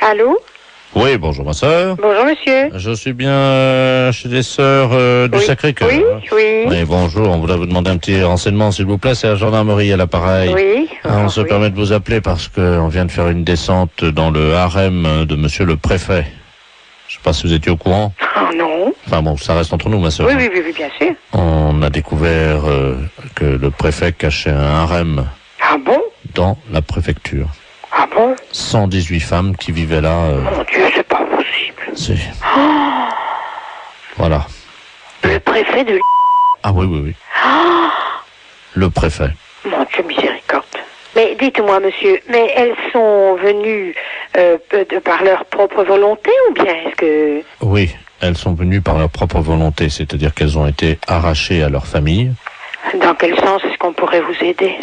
Allô? Oui, bonjour ma sœur. Bonjour monsieur. Je suis bien chez les sœurs du Oui. Sacré-Cœur. Oui, oui. Oui, bonjour, on voudrait vous demander un petit renseignement s'il vous plaît, c'est la gendarmerie à l'appareil. Oui. On se oui. permet de vous appeler parce qu'on vient de faire une descente dans le harem de monsieur le préfet. Je sais pas si vous étiez au courant. Oh non. Enfin bon, ça reste entre nous ma sœur. Oui, bien sûr. On a découvert que le préfet cachait un harem Ah bon? dans la préfecture. Ah bon? 118 femmes qui vivaient là. Mon Dieu, c'est pas possible. C'est... Voilà. Le préfet de Ah oui. Oh, Le préfet. mon Dieu, miséricorde. Mais dites-moi monsieur, mais elles sont venues par leur propre volonté ou bien est-ce que... Oui, elles sont venues par leur propre volonté, c'est-à-dire qu'elles ont été arrachées à leur famille. Dans quel sens est-ce qu'on pourrait vous aider?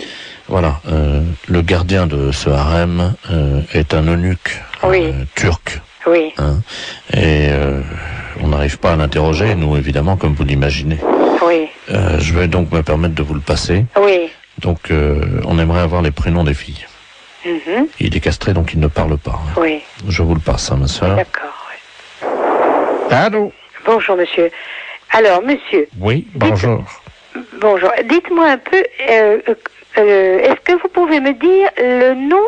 Voilà, le gardien de ce harem est un eunuque Oui. turc. Oui. Hein, et on n'arrive pas à l'interroger, nous évidemment, comme vous l'imaginez. Oui. Je vais donc me permettre de vous le passer. Oui. Donc on aimerait avoir les prénoms des filles. Mhm. Il est castré, donc il ne parle pas. Oui. Je vous le passe, hein, ma soeur. D'accord. Oui. Allô? Bonjour monsieur. Alors monsieur. Oui, bonjour. Bonjour. Dites-moi un peu, est-ce que vous pouvez me dire le nom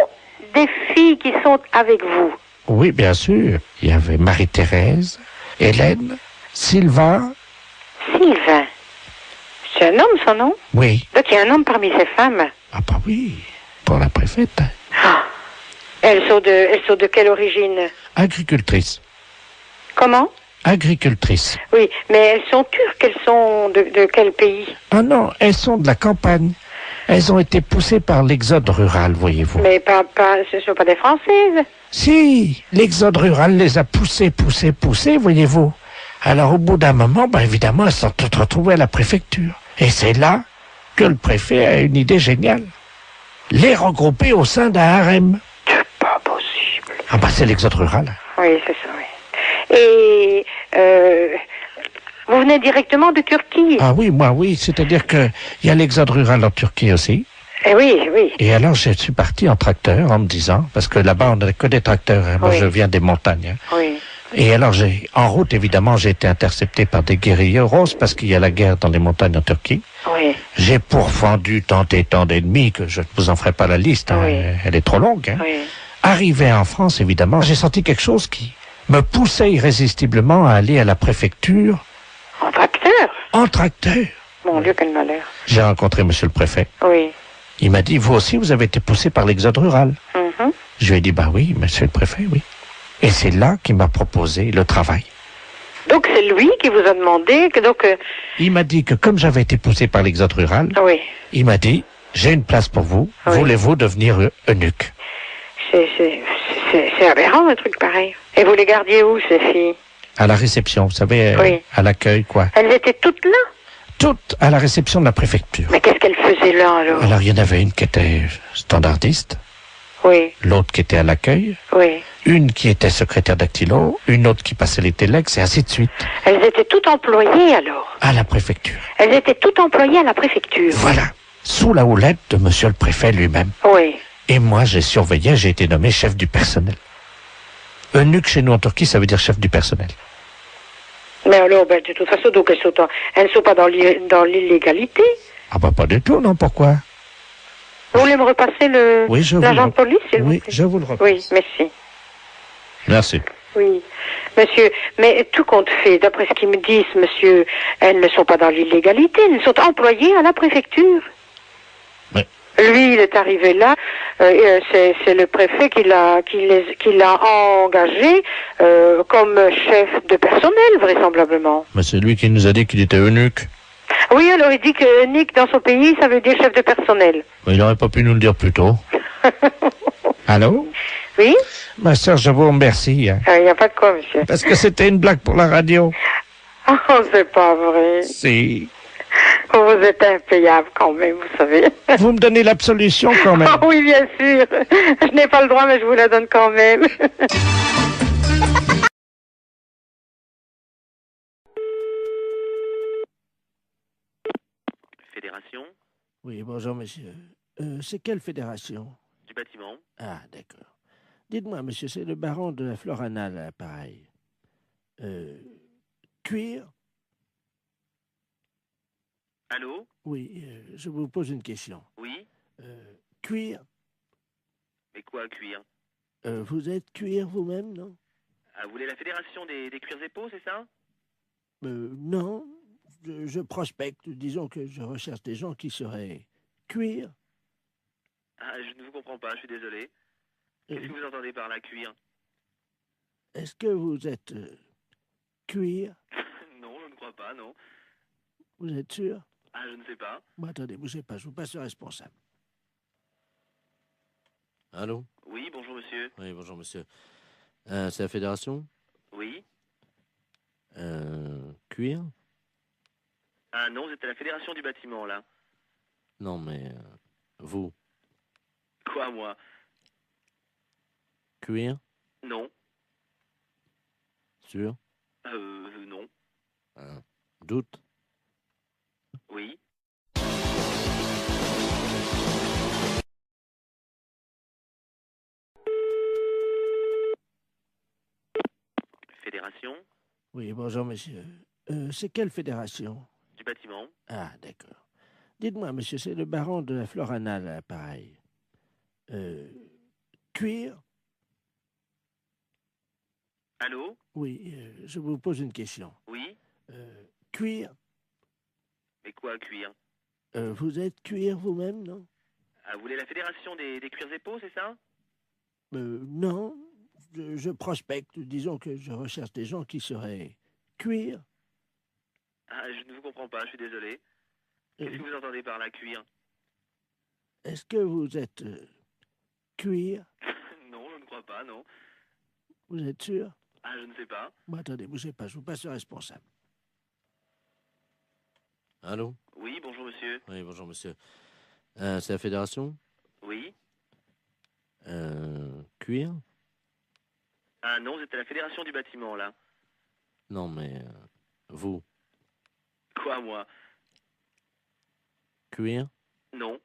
des filles qui sont avec vous? Oui, bien sûr. Il y avait Marie-Thérèse, Hélène, Sylvain. Sylvain. C'est un homme, son nom? Oui. Donc il y a un homme parmi ces femmes. Ah bah oui, pour la préfète. Ah. Elles sont de quelle origine? Agricultrice. Comment? Agricultrice. Oui, mais elles sont turques, elles sont de quel pays? Ah non, elles sont de la campagne. Elles ont été poussées par l'exode rural, voyez-vous. Mais ce ne sont pas des Françaises. Si, l'exode rural les a poussées, voyez-vous. Alors au bout d'un moment, évidemment, elles sont toutes retrouvées à la préfecture. Et c'est là que le préfet a une idée géniale. Les regrouper au sein d'un harem. C'est pas possible. Ah c'est l'exode rural. Oui, c'est ça, oui. Et vous venez directement de Turquie? Ah oui, moi oui, c'est-à-dire que il y a l'exode rural en Turquie aussi. Eh oui, oui. Et alors je suis parti en tracteur en me disant, parce que là-bas on n'a que des tracteurs, hein. Moi Oui. je viens des montagnes. Hein. Oui. Et alors en route évidemment j'ai été intercepté par des guérilleros parce qu'il y a la guerre dans les montagnes en Turquie. Oui. J'ai pourfendu tant et tant d'ennemis que je ne vous en ferai pas la liste, hein. Oui. Elle est trop longue. Hein. Oui. Arrivé en France évidemment, j'ai senti quelque chose qui me poussait irrésistiblement à aller à la préfecture En tracteur? en tracteur. Mon Dieu, quel malheur. J'ai rencontré monsieur le préfet. Oui. Il m'a dit, vous aussi, vous avez été poussé par l'exode rural. Mhm. Je lui ai dit, oui, monsieur le préfet, oui. Et c'est là qu'il m'a proposé le travail. Donc c'est lui qui vous a demandé que Il m'a dit que comme j'avais été poussé par l'exode rural, oui. il m'a dit, j'ai une place pour vous, Oui. voulez-vous devenir eunuque? C'est aberrant un truc pareil. Et vous les gardiez où ces filles? À la réception, vous savez, Oui. à l'accueil, quoi. Elles étaient toutes là? Toutes à la réception de la préfecture. Mais qu'est-ce qu'elles faisaient là alors? Alors il y en avait une qui était standardiste, Oui, l'autre qui était à l'accueil, oui. une qui était secrétaire dactylo, une autre qui passait les téléx, et ainsi de suite, Elles étaient toutes employées alors? à la préfecture. Elles étaient toutes employées à la préfecture? Voilà, sous la houlette de monsieur le préfet lui-même. Oui. Et moi, j'ai surveillé, j'ai été nommé chef du personnel. Eunuque chez nous en Turquie, ça veut dire chef du personnel. Mais alors, de toute façon, donc elles ne sont pas dans l'illégalité. Ah pas du tout, non, pourquoi? Vous voulez me repasser Oui, je l'agent de police, s'il vous Oui, plaît? je vous le repasse. Oui, merci. Merci. Oui, monsieur, mais tout compte fait, d'après ce qu'ils me disent, monsieur, elles ne sont pas dans l'illégalité, elles sont employées à la préfecture. Mais- Lui, il est arrivé là, c'est le préfet qui l'a engagé comme chef de personnel, vraisemblablement. Mais c'est lui qui nous a dit qu'il était eunuque. Oui, alors il dit que Nick, dans son pays, ça veut dire chef de personnel. Il n'aurait pas pu nous le dire plus tôt. Allô? Oui? Ma sœur, je vous remercie. Hein, Il n'y a pas de quoi, monsieur. parce que c'était une blague pour la radio. Oh, c'est pas vrai. Si. Vous êtes impayable quand même, vous savez. Vous me donnez l'absolution quand même. Ah oui, bien sûr. Je n'ai pas le droit, mais je vous la donne quand même. Fédération Oui, bonjour monsieur. C'est quelle fédération? du bâtiment. Ah, d'accord. Dites-moi, monsieur, c'est le baron de la Florana, là, pareil. Cuir? Allô? Oui, je vous pose une question. Oui? Cuir? Mais quoi, cuir? Vous êtes cuir vous-même, non? Ah, vous voulez la fédération des cuirs et peaux, c'est ça? Non, je prospecte. Disons que je recherche des gens qui seraient cuir. Ah, je ne vous comprends pas, je suis désolé. Qu'est-ce que vous entendez par là, cuir? Est-ce que vous êtes cuir? Non, je ne crois pas, non. Vous êtes sûr? Ah, je ne sais pas. Bon, attendez, bougez pas, je vous passe le responsable. Allô? Oui, bonjour monsieur. Oui, bonjour monsieur. C'est la fédération? Oui? Cuir? Ah non, vous êtes à la fédération du bâtiment, là. Non, mais vous? Quoi, moi? Cuir? Non. Sûr? Non. Doute? Oui? Fédération? Oui, bonjour monsieur. C'est quelle fédération? Du bâtiment? Ah, d'accord. Dites-moi, monsieur, c'est le baron de la Florana, là, pareil. Cuir? Allô? Oui, je vous pose une question. Oui? Cuir? Mais quoi, cuir? Vous êtes cuir vous-même, non? Ah, vous voulez la fédération des cuirs et peaux, c'est ça? Non, je prospecte. Disons que je recherche des gens qui seraient cuir. Ah, je ne vous comprends pas, je suis désolé. Qu'est-ce que vous entendez par là, cuir? Est-ce que vous êtes cuir? Non, je ne crois pas, non. Vous êtes sûr? Ah, je ne sais pas. Bon, attendez, bougez pas, je vous passe le responsable. Allô? Oui, bonjour monsieur. Oui, bonjour monsieur. C'est la fédération? Oui? Cuir? Ah non, vous êtes à la fédération du bâtiment, là. Non, mais vous? Quoi, moi? Cuir? Non.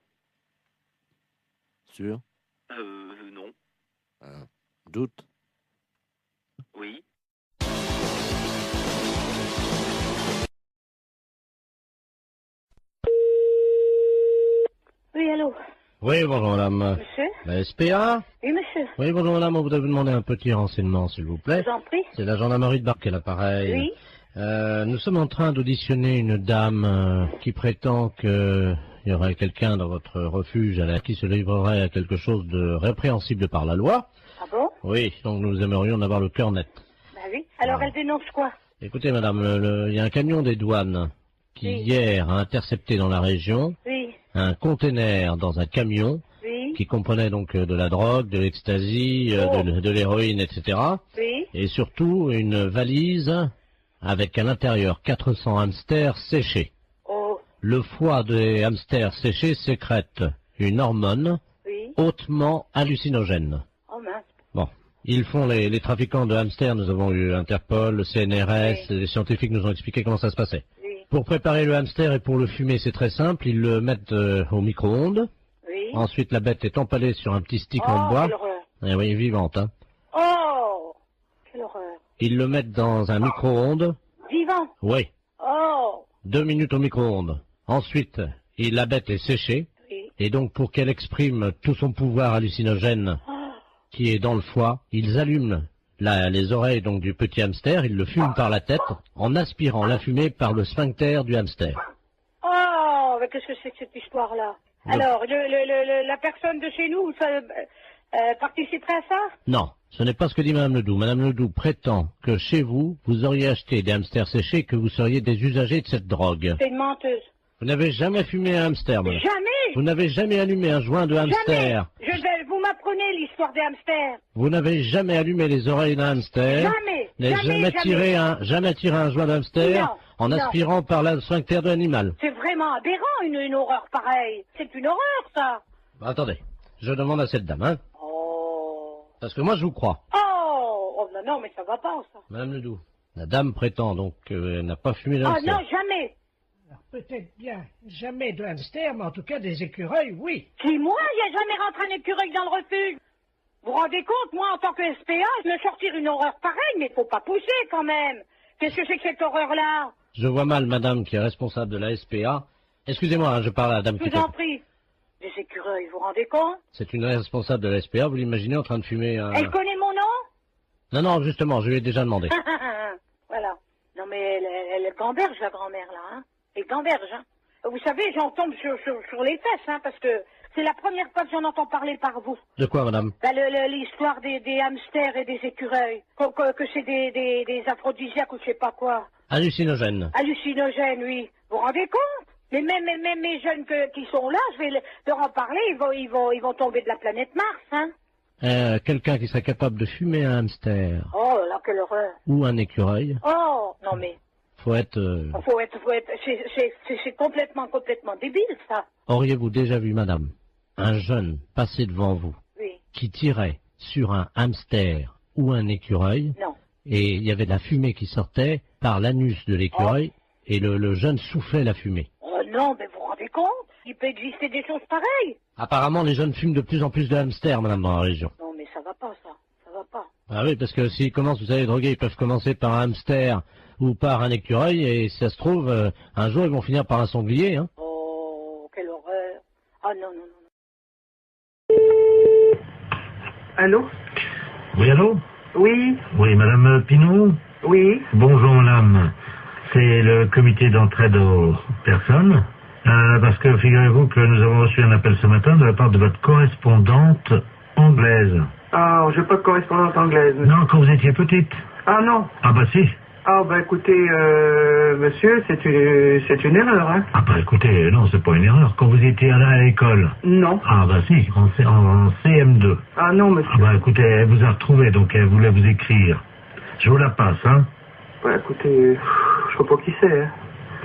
Sûr? Non. Doute? Oui? Oui, allô? Oui, bonjour madame. Monsieur? La SPA? Oui, monsieur. Oui, bonjour madame, on voudrait vous demander un petit renseignement, s'il vous plaît. Je vous en prie. C'est la gendarmerie de Barquet, l'appareil. Oui. Nous sommes en train d'auditionner une dame qui prétend qu'il y aurait quelqu'un dans votre refuge qui se livrerait à quelque chose de répréhensible par la loi. Ah bon? Oui, donc nous aimerions en avoir le cœur net. Ben oui. Alors, Ah. elle dénonce quoi? Écoutez madame, il y a un camion des douanes qui Oui. hier a intercepté dans la région Oui. un conteneur dans un camion Oui. qui comprenait donc de la drogue, de l'ecstasy, Oh. de l'héroïne, etc. Oui. Et surtout une valise avec à l'intérieur 400 hamsters séchés. Oh. Le foie des hamsters séchés sécrète une hormone Oui. hautement hallucinogène. Oh mince. Bon, ils font les trafiquants de hamsters, nous avons eu Interpol, le CNRS, Oui. les scientifiques nous ont expliqué comment ça se passait. Oui. Pour préparer le hamster et pour le fumer, c'est très simple, ils le mettent au micro-ondes. Oui. Ensuite, la bête est empalée sur un petit stick en Oh, bois. quelle horreur. Eh oui, vivante, hein. Oh. Quelle horreur. Ils le mettent dans un micro-ondes. Vivant. Oui, Oh. 2 minutes au micro-ondes. Ensuite, la bête est séchée. Oui. Et donc, pour qu'elle exprime tout son pouvoir hallucinogène Oh. qui est dans le foie, ils allument les oreilles donc du petit hamster, ils le fument par la tête en aspirant la fumée par le sphincter du hamster. Oh. Mais qu'est-ce que c'est que cette histoire-là? Alors, la personne de chez nous, ça, participerait à ça? Non, ce n'est pas ce que dit Madame Ledoux. Madame Ledoux prétend que chez vous, vous auriez acheté des hamsters séchés et que vous seriez des usagers de cette drogue. C'est une menteuse. Vous n'avez jamais fumé un hamster, madame. Jamais. Vous n'avez jamais allumé un joint de hamster. Jamais. Vous m'apprenez l'histoire des hamsters. Vous n'avez jamais allumé les oreilles d'un hamster. Jamais. N'avez jamais tiré un joint de hamster Non, en non. aspirant par le sphincter de l'animal. C'est vraiment aberrant, une horreur pareille. C'est une horreur, ça. Bah, attendez, je demande à cette dame, hein, Oh. parce que moi je vous crois. Oh, non, non, mais ça va pas, ça. Madame Ledoux, la dame prétend donc qu'elle n'a pas fumé de Ah hamster. non, jamais. Alors, peut-être bien jamais de hamster, mais en tout cas des écureuils, oui. Qui, moi, il n'y a jamais rentré un écureuil dans le refuge. Vous vous rendez compte, moi, en tant que SPA, me sortir une horreur pareille, mais faut pas pousser quand même. Qu'est-ce que c'est que cette horreur-là? Je vois mal madame qui est responsable de la SPA. Excusez-moi, hein, je parle à la dame Je qui... vous en prie. Des écureuils, vous vous rendez compte? C'est une responsable de la SPA, vous l'imaginez en train de fumer un... Elle connaît mon nom? Non, non, justement, je lui ai déjà demandé. Voilà. Non mais elle gamberge, la grand-mère, là, hein. Elle gamberge, hein. Vous savez, j'en tombe sur les fesses, hein, parce que c'est la première fois que j'en entends parler par vous. De quoi, madame? Ben, l'histoire des hamsters et des écureuils. Que c'est des aphrodisiaques ou je sais pas quoi. Hallucinogène. Hallucinogène, oui. Vous vous rendez compte? Mais même mes jeunes qui sont là, je vais leur en parler, ils vont tomber de la planète Mars, hein. Quelqu'un qui serait capable de fumer un hamster. Oh là, quelle horreur. Ou un écureuil. Oh, non mais... Faut être... C'est complètement débile, ça. Auriez-vous déjà vu, madame, un jeune passer devant vous, Oui. qui tirait sur un hamster ou un écureuil, Non. et il y avait de la fumée qui sortait par l'anus de l'écureuil, et le jeune soufflait la fumée? Oh non, mais vous vous rendez compte? Il peut exister des choses pareilles. Apparemment, les jeunes fument de plus en plus de hamsters, madame, dans la région. Non, mais ça va pas, ça. Ça va pas. Ah oui, parce que s'ils commencent, vous savez, droguer, ils peuvent commencer par un hamster ou par un écureuil, et si ça se trouve, un jour, ils vont finir par un sanglier, hein. Oh, quelle horreur. Ah non, non, non. Allô? Oui, allô? Oui, Oui, madame Pinot? oui. Bonjour, madame. C'est le comité d'entraide aux personnes. Parce que figurez-vous que nous avons reçu un appel ce matin de la part de votre correspondante anglaise. Ah, j'ai pas de correspondante anglaise. Non, quand vous étiez petite. Ah non. Ah bah si. Ah bah écoutez, monsieur, c'est une erreur, hein. Ah bah écoutez, non, c'est pas une erreur. Quand vous étiez là à l'école. Non. Ah bah si, en CM2. Ah non, monsieur. Ah bah écoutez, elle vous a retrouvé, donc elle voulait vous écrire. Je vous la passe, hein. Bah écoutez, je sais pas qui c'est, hein.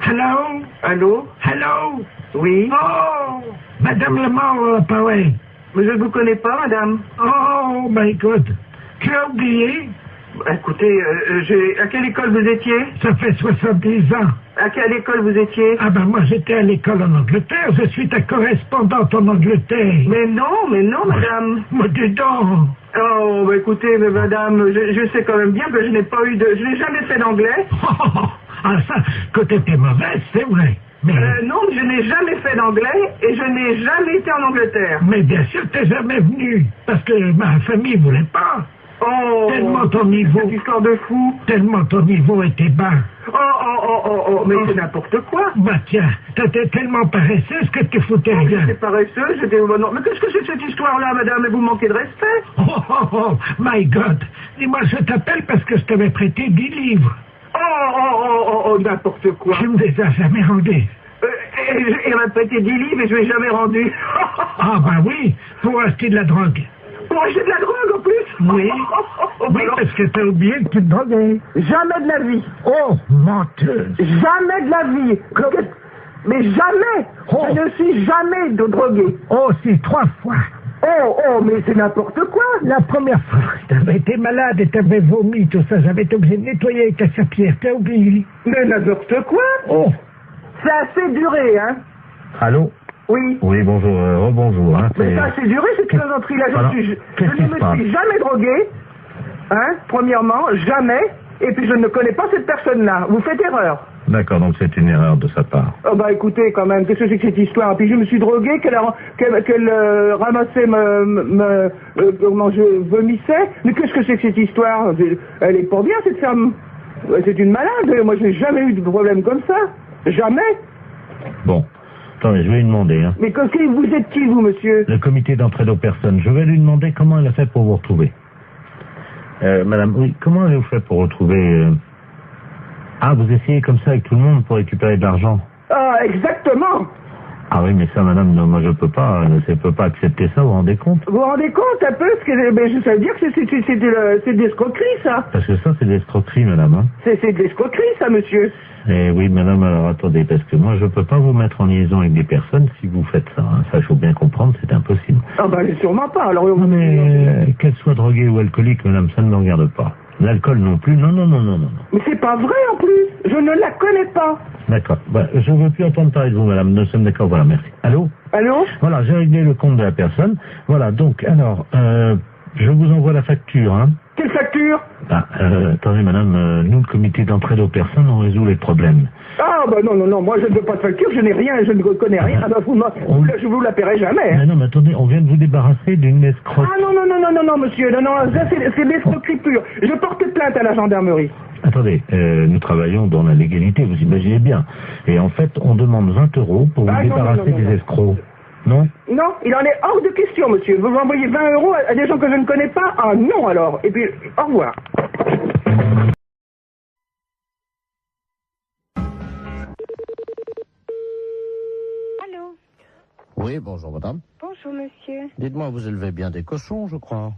Hello? Allô? Hello? Oui. Oh! Madame Lemort, pareil. Mais je ne vous connais pas, madame. Oh, my God. Tu as oublié? Bah, écoutez, à quelle école vous étiez? Ça fait 70 ans. À quelle école vous étiez? Ah ben moi j'étais à l'école en Angleterre, je suis ta correspondante en Angleterre. Mais non, madame. Moi dis donc. Oh, bah écoutez, mais madame, je sais quand même bien que je n'ai jamais fait d'anglais. Ah ça, côté t'es mauvaise, c'est vrai. Mais, Non, je n'ai jamais fait d'anglais et je n'ai jamais été en Angleterre. mais bien sûr t'es jamais venu, parce que ma famille voulait pas. Oh, Tellement ton niveau, cette histoire de fou. tellement ton niveau était bas. Mais c'est n'importe quoi. Bah tiens, t'étais tellement paresseuse que tu foutais rien. J'étais paresseuse, non. Mais qu'est-ce que c'est cette histoire-là, madame? Et vous manquez de respect. Oh, my God. Dis-moi, je t'appelle parce que je t'avais prêté 10 livres. N'importe quoi. Tu me les as jamais rendus. Il m'a prêté 10 livres et je ne l'ai jamais rendu. Ah bah oui, pour acheter de la drogue. Pour acheter de la drogue en plus? Oui. Oui, parce que t'as oublié que tu te droguais. Jamais de la vie. Oh, menteuse. Jamais de la vie. Mais jamais. Oh. Je ne suis jamais drogué. Oh, si, 3 fois. Mais c'est n'importe quoi. La première fois, t'avais été malade et t'avais vomi, tout ça. J'avais été obligé de nettoyer avec la serpillère. T'as oublié? Mais n'importe quoi. Oh. C'est assez duré, hein. Allô? Oui. Oui, bonjour, rebonjour, hein. Mais ça, c'est duré, cette plaisanterie-là. Voilà. Je Qu'est-ce qui ne se me passe? suis jamais drogué, hein, premièrement, jamais, et puis je ne connais pas cette personne-là. Vous faites erreur. D'accord, donc c'est une erreur de sa part. Oh bah écoutez, quand même, qu'est-ce que c'est que cette histoire? Et puis je me suis drogué, qu'elle ramassait comment je vomissais. Mais qu'est-ce que c'est que cette histoire? Elle est pas bien, cette femme. C'est une malade. Moi, j'ai jamais eu de problème comme ça. Jamais. Bon, attendez, je vais lui demander, hein. Mais vous êtes qui, vous, monsieur? Le comité d'entraide aux personnes. Je vais lui demander comment elle a fait pour vous retrouver. Madame, oui, comment avez-vous fait pour retrouver... Ah, vous essayez comme ça avec tout le monde pour récupérer de l'argent? Ah, exactement. Ah oui, mais ça, madame, non, moi je peux pas accepter ça, vous vous rendez compte? Vous vous rendez compte un peu? Ça veut dire que c'est de l'escroquerie, ça. Parce que ça, c'est de l'escroquerie, madame, hein. C'est de l'escroquerie, ça, monsieur. Eh oui, madame, alors attendez, parce que moi je peux pas vous mettre en liaison avec des personnes si vous faites ça, hein. Ça, il faut bien comprendre, c'est impossible. Ah bah, sûrement pas, alors... Non, mais qu'elle soit droguée ou alcoolique, madame, ça ne me regarde pas. L'alcool non plus, non. Mais c'est pas vrai, en plus. Je ne la connais pas. D'accord. Bah, je ne veux plus entendre parler de vous, madame. Nous sommes d'accord, voilà, merci. Allô? Allô? Voilà, j'ai réglé le compte de la personne. Voilà, donc, alors, Je vous envoie la facture, hein. Quelle facture? Attendez, madame, nous, le comité d'entraide aux personnes, on résout les problèmes. Ah, bah non, moi je ne veux pas de facture, je n'ai rien, je ne connais rien. Ah, bah, je vous la paierai jamais. Hein. Mais non, mais attendez, on vient de vous débarrasser d'une escroque. Ah non, monsieur, non, ça c'est l'escroquerie pure. Je porte plainte à la gendarmerie. Attendez, nous travaillons dans la légalité, vous imaginez bien. Et en fait, on demande 20 € pour vous débarrasser des escrocs. Non? Non, il en est hors de question, monsieur. Vous envoyez 20 € à des gens que je ne connais pas? Ah non, alors. Et puis, au revoir. Allô? Oui, bonjour madame. Bonjour monsieur. Dites-moi, vous élevez bien des cochons, je crois.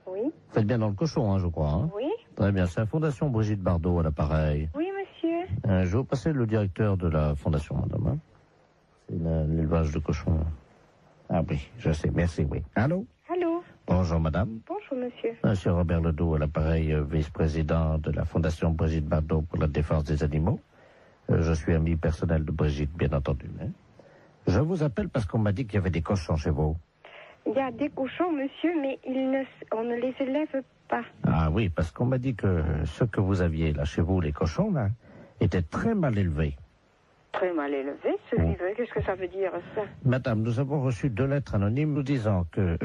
Oui. Vous faites bien dans le cochon, hein, je crois. Hein? Oui. Très bien, c'est la Fondation Brigitte Bardot à l'appareil. Oui monsieur. Je vais vous passer le directeur de la fondation, madame. Hein? C'est l'élevage de cochons. Ah oui, je sais, merci, oui. Allô? Allô? Bonjour madame. Bonjour monsieur. Monsieur Robert Ledoux à l'appareil, vice-président de la Fondation Brigitte Bardot pour la défense des animaux. Je suis ami personnel de Brigitte, bien entendu. Hein. Je vous appelle parce qu'on m'a dit qu'il y avait des cochons chez vous. Il y a des cochons monsieur, mais on ne les élève pas. Ah oui, parce qu'on m'a dit que ce que vous aviez là chez vous, les cochons, là, étaient très mal élevés. Très mal élevé, ce livre. Qu'est-ce que ça veut dire, ça? Madame, nous avons reçu 2 lettres anonymes nous disant que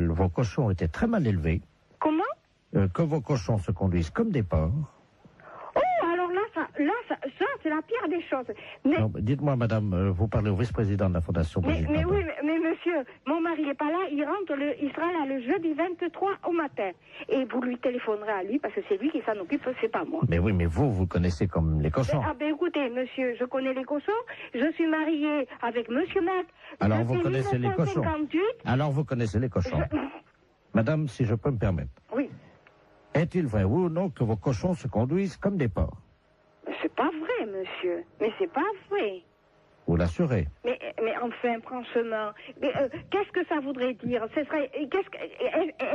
vos cochons étaient très mal élevés. Comment? Que vos cochons se conduisent comme des porcs. Oh, alors là, ça c'est la pire des choses. Mais, Non, dites-moi, madame, vous parlez au vice-président de la Fondation Brigitte Bardot. oui, mais monsieur, mon mari n'est pas là, il sera là le jeudi 23 au matin. Et vous lui téléphonerez à lui, parce que c'est lui qui s'en occupe, c'est pas moi. Mais oui, mais vous connaissez comme les cochons. Écoutez, monsieur, je connais les cochons, je suis mariée avec monsieur Mac. Alors vous connaissez les cochons. Alors vous connaissez les cochons. Madame, si je peux me permettre. Oui. Est-il vrai, oui ou non, que vos cochons se conduisent comme des porcs? C'est pas vrai, monsieur. Mais c'est pas vrai. Vous l'assurez? Mais enfin, franchement, qu'est-ce que ça voudrait dire?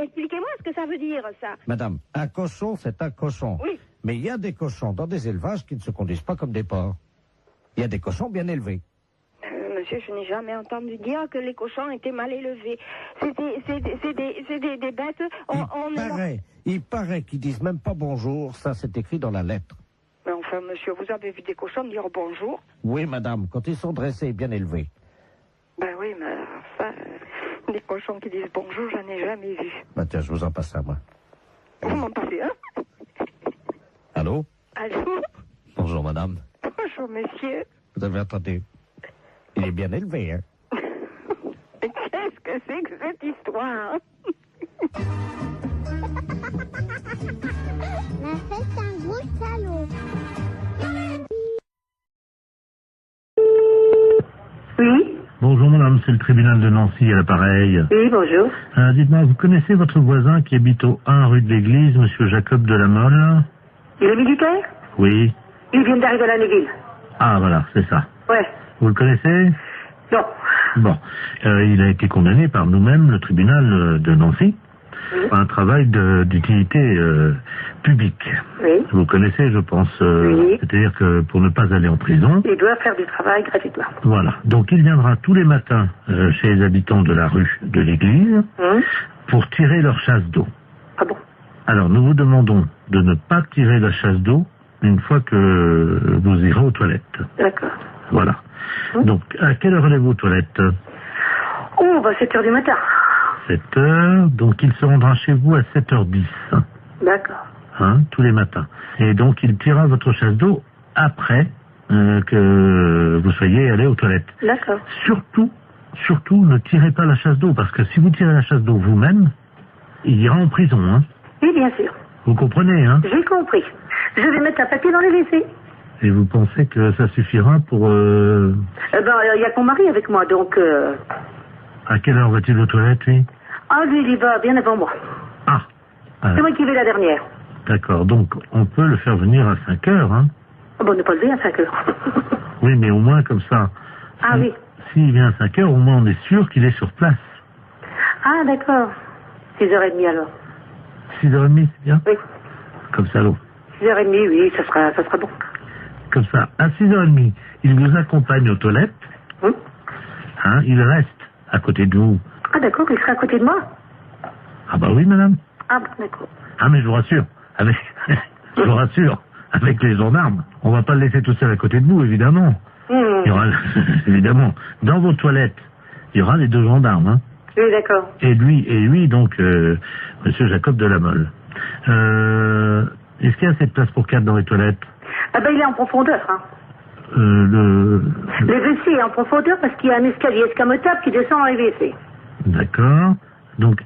Expliquez-moi ce que ça veut dire, ça. Madame, un cochon, c'est un cochon. Oui. Mais il y a des cochons dans des élevages qui ne se conduisent pas comme des porcs. Il y a des cochons bien élevés. Monsieur, je n'ai jamais entendu dire que les cochons étaient mal élevés. C'est des bêtes. Il paraît qu'ils disent même pas bonjour. Ça, c'est écrit dans la lettre. Mais enfin, monsieur, vous avez vu des cochons dire bonjour? Oui, madame, quand ils sont dressés et bien élevés. Ben oui, mais enfin, des cochons qui disent bonjour, j'en ai jamais vu. Bah tiens, je vous en passe un, moi. Vous m'en passez un? Allô? Allô? Bonjour, madame. Bonjour, monsieur. Vous avez entendu? Il est bien élevé, hein? Qu'est-ce que c'est que cette histoire? La fête un gros salaud. Oui. Bonjour madame, c'est le tribunal de Nancy à l'appareil. Oui, bonjour. Dites-moi, vous connaissez votre voisin qui habite au 1 rue de l'Église, monsieur Jacob de la Mole? Il est militaire? Oui. Il vient d'arriver à la Neuville. Ah voilà, c'est ça. Ouais. Vous le connaissez? Non. Bon, il a été condamné par nous-mêmes, le tribunal de Nancy, pour un travail d'utilité publique. Oui. Vous connaissez, je pense. Oui. C'est-à-dire que pour ne pas aller en prison... Il doit faire du travail gratuitement. Voilà. Donc il viendra tous les matins chez les habitants de la rue de l'église pour tirer leur chasse d'eau. Ah bon? Alors nous vous demandons de ne pas tirer la chasse d'eau une fois que vous irez aux toilettes. D'accord. Voilà. Donc, à quelle heure allez-vous aux toilettes? Oh, bah 7h du matin. 7h, donc il se rendra chez vous à 7h10. D'accord. Hein, tous les matins. Et donc il tirera votre chasse d'eau après que vous soyez allé aux toilettes. D'accord. Surtout, ne tirez pas la chasse d'eau, parce que si vous tirez la chasse d'eau vous-même, il ira en prison, hein. Oui, bien sûr. Vous comprenez, hein? J'ai compris. Je vais mettre un papier dans les WC. Et vous pensez que ça suffira pour... il y a mon mari avec moi, donc... À quelle heure va-t-il aux toilettes, lui? Ah, lui, il y va bien avant moi. Ah. C'est moi qui vais la dernière. D'accord, donc on peut le faire venir à 5 heures, hein? Ah bon, on n'est pas levé à 5 heures. Oui, mais au moins comme ça. Ah oui. S'il vient à 5 heures, au moins on est sûr qu'il est sur place. Ah, d'accord. 6h30 alors. 6h30, c'est bien? Oui. Comme ça, l'eau. 6h30, oui, ça sera bon. Comme ça, à 6h30, il vous accompagne aux toilettes. Hum. Hein, il reste à côté de vous. Ah d'accord, il sera à côté de moi. Ah bah oui, madame. Ah, bon, d'accord. Ah mais je vous rassure, je vous rassure, avec les gendarmes, on va pas le laisser tout seul à côté de vous, évidemment. Il y aura, évidemment, dans vos toilettes, il y aura les 2 gendarmes, hein. Oui, d'accord. Et lui, donc, monsieur Jacob de la Mole. Est-ce qu'il y a assez de place pour 4 dans les toilettes? Ah ben, il est en profondeur, hein. Le WC est en profondeur parce qu'il y a un escalier escamotable qui descend dans les WC. D'accord. Donc,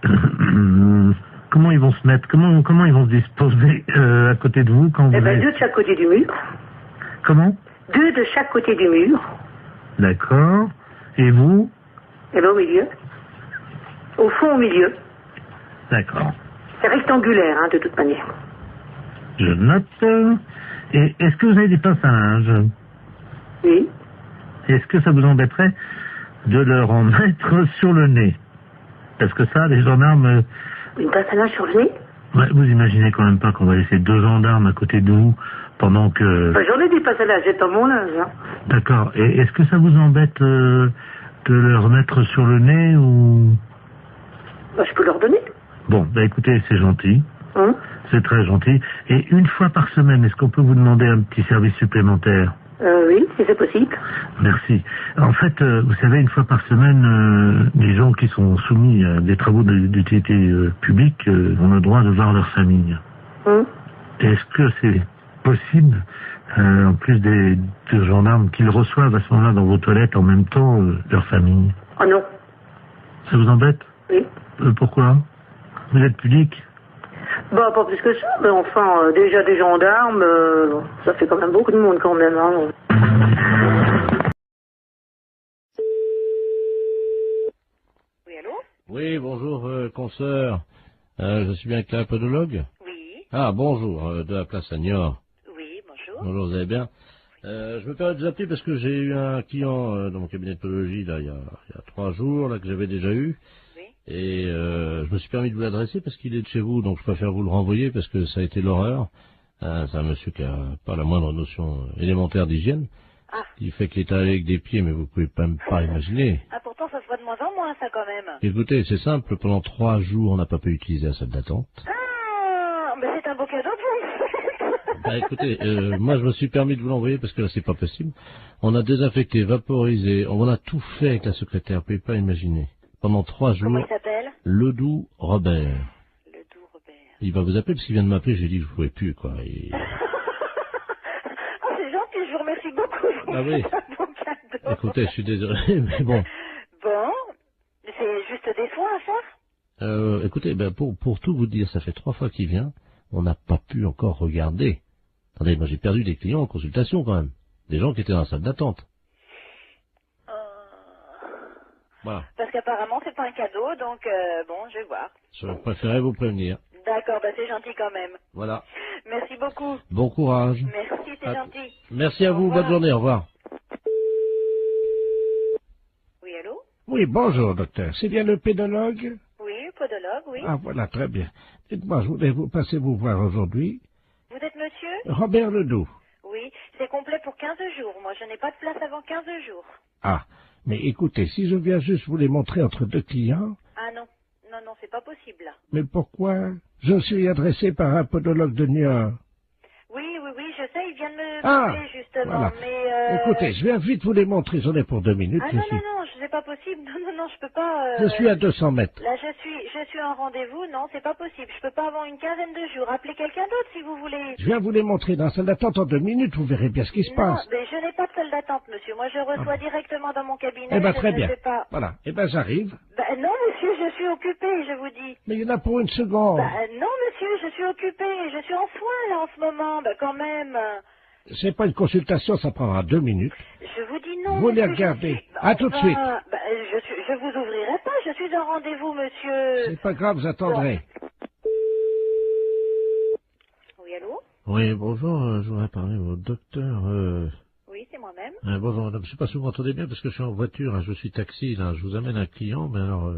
comment ils vont se mettre, comment ils vont se disposer à côté de vous quand vous... Eh ben, 2 de chaque côté du mur. Comment? 2 de chaque côté du mur. D'accord. Et vous? Eh ben, au milieu. Au fond, au milieu. D'accord. C'est rectangulaire, hein, de toute manière. Je note. Et est-ce que vous avez des pinces à linge? Oui. Est-ce que ça vous embêterait de leur en mettre sur le nez? Parce que ça, les gendarmes... Une pince à linge sur le nez? Ouais, vous imaginez quand même pas qu'on va laisser 2 gendarmes à côté de vous pendant que... Enfin, j'en ai des pinces à linge, j'ai dans mon linge, hein. D'accord. Et est-ce que ça vous embête de leur mettre sur le nez ou... Bah, je peux leur donner. Bon, bah écoutez, c'est gentil. Hein? C'est très gentil. Et une fois par semaine, est-ce qu'on peut vous demander un petit service supplémentaire? Oui, si c'est possible. Merci. En fait, vous savez, une fois par semaine, les gens qui sont soumis à des travaux d'utilité publique ont le droit de voir leur famille. Est-ce que c'est possible, en plus des gendarmes, qu'ils reçoivent à ce moment-là dans vos toilettes en même temps leur famille? Oh non. Ça vous embête? Oui. Pourquoi? Vous êtes pudique? Bah, pas plus que ça, mais enfin, déjà des gendarmes, ça fait quand même beaucoup de monde quand même, hein. Oui, allô? Oui, bonjour, consoeur. Je suis bien avec la podologue? Oui. Ah, bonjour, de la place Agnor. Oui, bonjour. Bonjour, vous allez bien? Je me permets de vous appeler parce que j'ai eu un client dans mon cabinet de podologie, là, il y a 3 jours, là, que j'avais déjà eu. Et je me suis permis de vous l'adresser parce qu'il est de chez vous, donc je préfère vous le renvoyer parce que ça a été l'horreur. C'est un monsieur qui a pas la moindre notion élémentaire d'hygiène. Ah. Il fait qu'il est allé avec des pieds, mais vous pouvez même pas imaginer. Ah, pourtant, ça se voit de moins en moins, ça, quand même. Écoutez, c'est simple, pendant 3 jours, on n'a pas pu utiliser la salle d'attente. Ah, mais c'est un beau cadeau pour vous. Bah écoutez, moi je me suis permis de vous l'envoyer parce que là c'est pas possible. On a désinfecté, vaporisé, on a tout fait avec la secrétaire, vous pouvez pas imaginer. Pendant 3 jours. Comment il s'appelle? Ledoux Robert. Ledoux Robert. Il va vous appeler parce qu'il vient de m'appeler, j'ai dit que je pouvais plus, quoi. Et... Ah, c'est gentil, je vous remercie beaucoup. Ah oui. C'est un beau cadeau. Écoutez, je suis désolé, mais bon. Bon, c'est juste des soins à faire? Écoutez, ben pour tout vous dire, ça fait 3 fois qu'il vient, on n'a pas pu encore regarder. Attendez, moi j'ai perdu des clients en consultation quand même. Des gens qui étaient dans la salle d'attente. Voilà. Parce qu'apparemment, c'est pas un cadeau, donc bon, je vais voir. Je préférais vous prévenir. D'accord, bah c'est gentil quand même. Voilà. Merci beaucoup. Bon courage. Merci, c'est gentil. Merci à vous, bonne journée, au revoir. Oui, allô? Oui, bonjour, docteur. C'est bien le pédologue? Oui, podologue, oui. Ah, voilà, très bien. Dites-moi, je voulais vous passer vous voir aujourd'hui. Vous êtes monsieur? Robert Ledoux. Oui, c'est complet pour 15 jours. Moi, je n'ai pas de place avant 15 jours. Ah, mais écoutez, si je viens juste vous les montrer entre 2 clients... Ah non, non, non, c'est pas possible, là. Mais pourquoi? Je suis adressé par un podologue de Niort. Oui, oui, oui, je sais, il vient de me Ah, parler, justement, voilà. mais... Écoutez, je viens vite vous les montrer, j'en ai pour 2 minutes. Ah non, non, non, c'est pas possible. Non, non, non, je peux pas... Je suis à 200 mètres. Là, je suis en rendez-vous. Non, c'est pas possible. Je peux pas avant une quinzaine de jours. Appelez quelqu'un d'autre, si vous voulez. Je viens vous les montrer dans la salle d'attente en 2 minutes, vous verrez bien ce qui se Non, passe. mais je n'ai pas de salle d'attente, monsieur. Moi, je reçois directement dans mon cabinet. Eh ben, je très ne bien. sais pas. Voilà. Eh ben, j'arrive. Ben, non, monsieur, je suis occupée, je vous dis. Mais il y en a pour 1 seconde. Ben, non, monsieur, je suis occupée. Je suis en soins, là, en ce moment. Ben, quand même. C'est pas une consultation, ça prendra 2 minutes. Je vous dis non. Vous les monsieur, regardez. À tout de suite. Ben, je vous ouvrirai pas. Je suis en rendez-vous, monsieur. C'est pas grave, vous attendrez. Oui, allô? Oui, bonjour, je voudrais parler au docteur... Oui, c'est moi-même. Bonjour madame, je sais pas si vous m'entendez bien parce que je suis en voiture, hein, je suis taxi, là, je vous amène un client, mais alors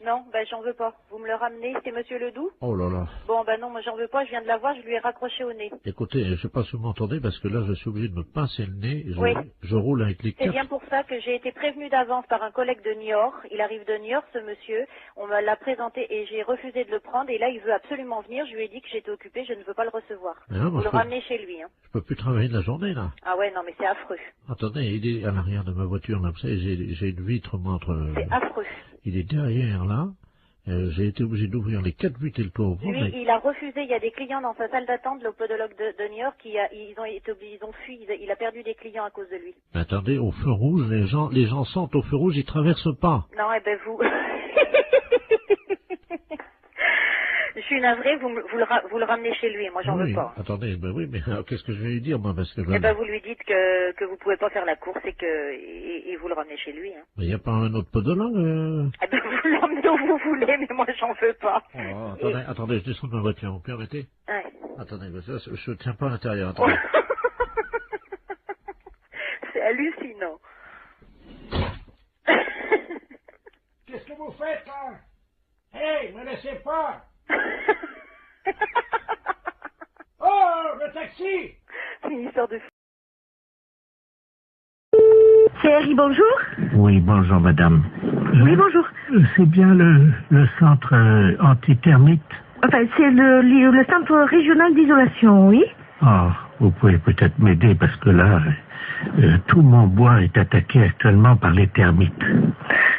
Non, j'en veux pas. Vous me le ramenez, c'est Monsieur Ledoux? Oh là là. Bon, non, moi j'en veux pas, je viens de la voir, je lui ai raccroché au nez. Écoutez, je sais pas si vous m'entendez, parce que là, je suis obligé de me pincer le nez. Oui. Je roule avec les C'est quatre. bien pour ça que j'ai été prévenue d'avance par un collègue de Niort. Il arrive de Niort, ce monsieur. On me l'a présenté et j'ai refusé de le prendre. Et là, il veut absolument venir. Je lui ai dit que j'étais occupée, je ne veux pas le recevoir. Vous le ramenez chez lui. Hein. Je peux plus travailler de la journée, là. Ah ouais, non, mais c'est affreux. Attendez, il est à l'arrière de ma voiture, là. Vous savez, j'ai une vitre, moi, entre... C'est affreux. Il est derrière, là. J'ai été obligé d'ouvrir les 4 vitres et le toit. Lui, il a refusé. Il y a des clients dans sa salle d'attente, le podologue de New York, ils ont fui. Il a perdu des clients à cause de lui. Mais attendez, au feu rouge, les gens sentent au feu rouge, ils traversent pas. Non, vous... Je suis navrée, vous le ramenez chez lui, moi j'en veux pas. Attendez, oui, mais qu'est-ce que je vais lui dire, moi, parce que... vous lui dites que vous pouvez pas faire la course et vous le ramenez chez lui. Hein. Mais il n'y a pas un autre podologue vous l'emmenez où vous voulez, mais moi j'en veux pas. Oh, attendez, je descends de ma voiture, vous permettez? Ouais. Attendez, je tiens pas à l'intérieur, attendez. C'est hallucinant. Qu'est-ce que vous faites, là? Hey, me laissez pas! Oh, le taxi! C'est une histoire de... C'est Harry, bonjour. Oui, bonjour madame. Oui, bonjour. C'est bien le centre antithermite? Enfin, c'est le centre régional d'isolation, oui. Ah, vous pouvez peut-être m'aider parce que là, tout mon bois est attaqué actuellement par les termites.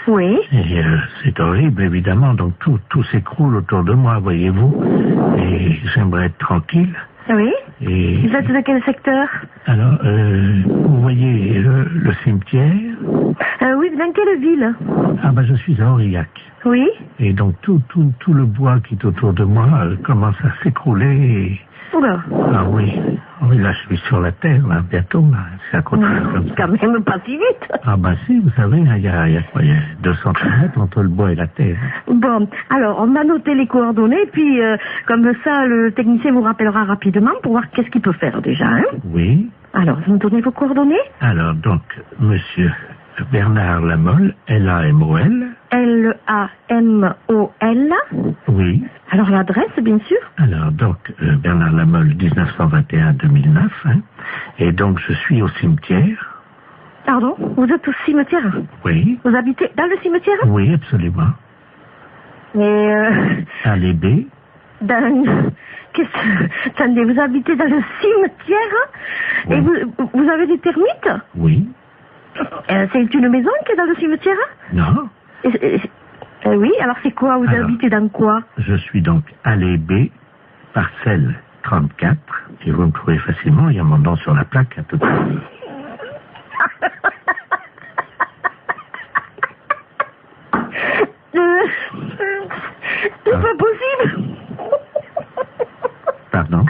Oui. Et c'est horrible, évidemment, donc tout s'écroule autour de moi, voyez-vous. Et j'aimerais être tranquille. Oui. Et... Vous êtes dans quel secteur? Alors, vous voyez le cimetière? Oui, dans quelle ville? Ah je suis à Aurillac. Oui. Et donc tout le bois qui est autour de moi commence à s'écrouler et... Oula. Ah oui, là je suis sur la terre, là, bientôt, là. C'est à côté comme ça. Quand même pas si vite. Ah si, vous savez, il y a 200 km entre le bois et la terre. Bon, alors on a noté les coordonnées, puis comme ça, le technicien vous rappellera rapidement pour voir qu'est-ce qu'il peut faire déjà, hein. Oui. Alors, vous me donnez vos coordonnées? Alors, donc, monsieur Bernard Lamolle, L-A-M-O-L. L-A-M-O-L. Oui. Alors, l'adresse, bien sûr. Alors, donc, Bernard Lamolle, 1921-2009. Hein. Et donc, je suis au cimetière. Pardon? Vous êtes au cimetière? Oui. Vous habitez dans le cimetière? Oui, absolument. Et Allée B. Attendez, vous habitez dans le cimetière? Oui. Et vous avez des termites? Oui. C'est une maison qui est dans le cimetière? Non. Oui, alors c'est quoi? Vous habitez dans quoi? Je suis donc allée B, parcelle 34, et vous me trouvez facilement, il y a mon nom sur la plaque à tout à l'heure. C'est pas possible. Pardon?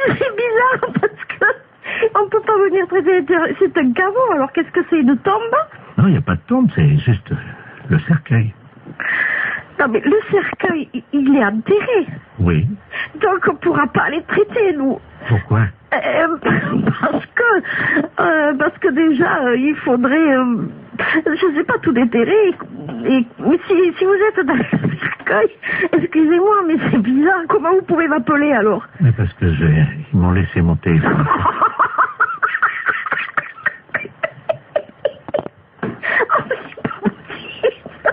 C'est bizarre parce que on peut pas venir traiter. C'est un caveau, alors qu'est-ce que c'est, une tombe? Non, il n'y a pas de tombe, c'est juste le cercueil. Non, mais le cercueil, il est enterré. Oui. Donc on pourra pas les traiter, nous. Pourquoi? Parce que déjà, il faudrait, je sais pas, tout déterrer. Mais si vous êtes dans le cercueil, excusez-moi, mais c'est bizarre. Comment vous pouvez m'appeler alors? Mais parce que ils m'ont laissé mon téléphone.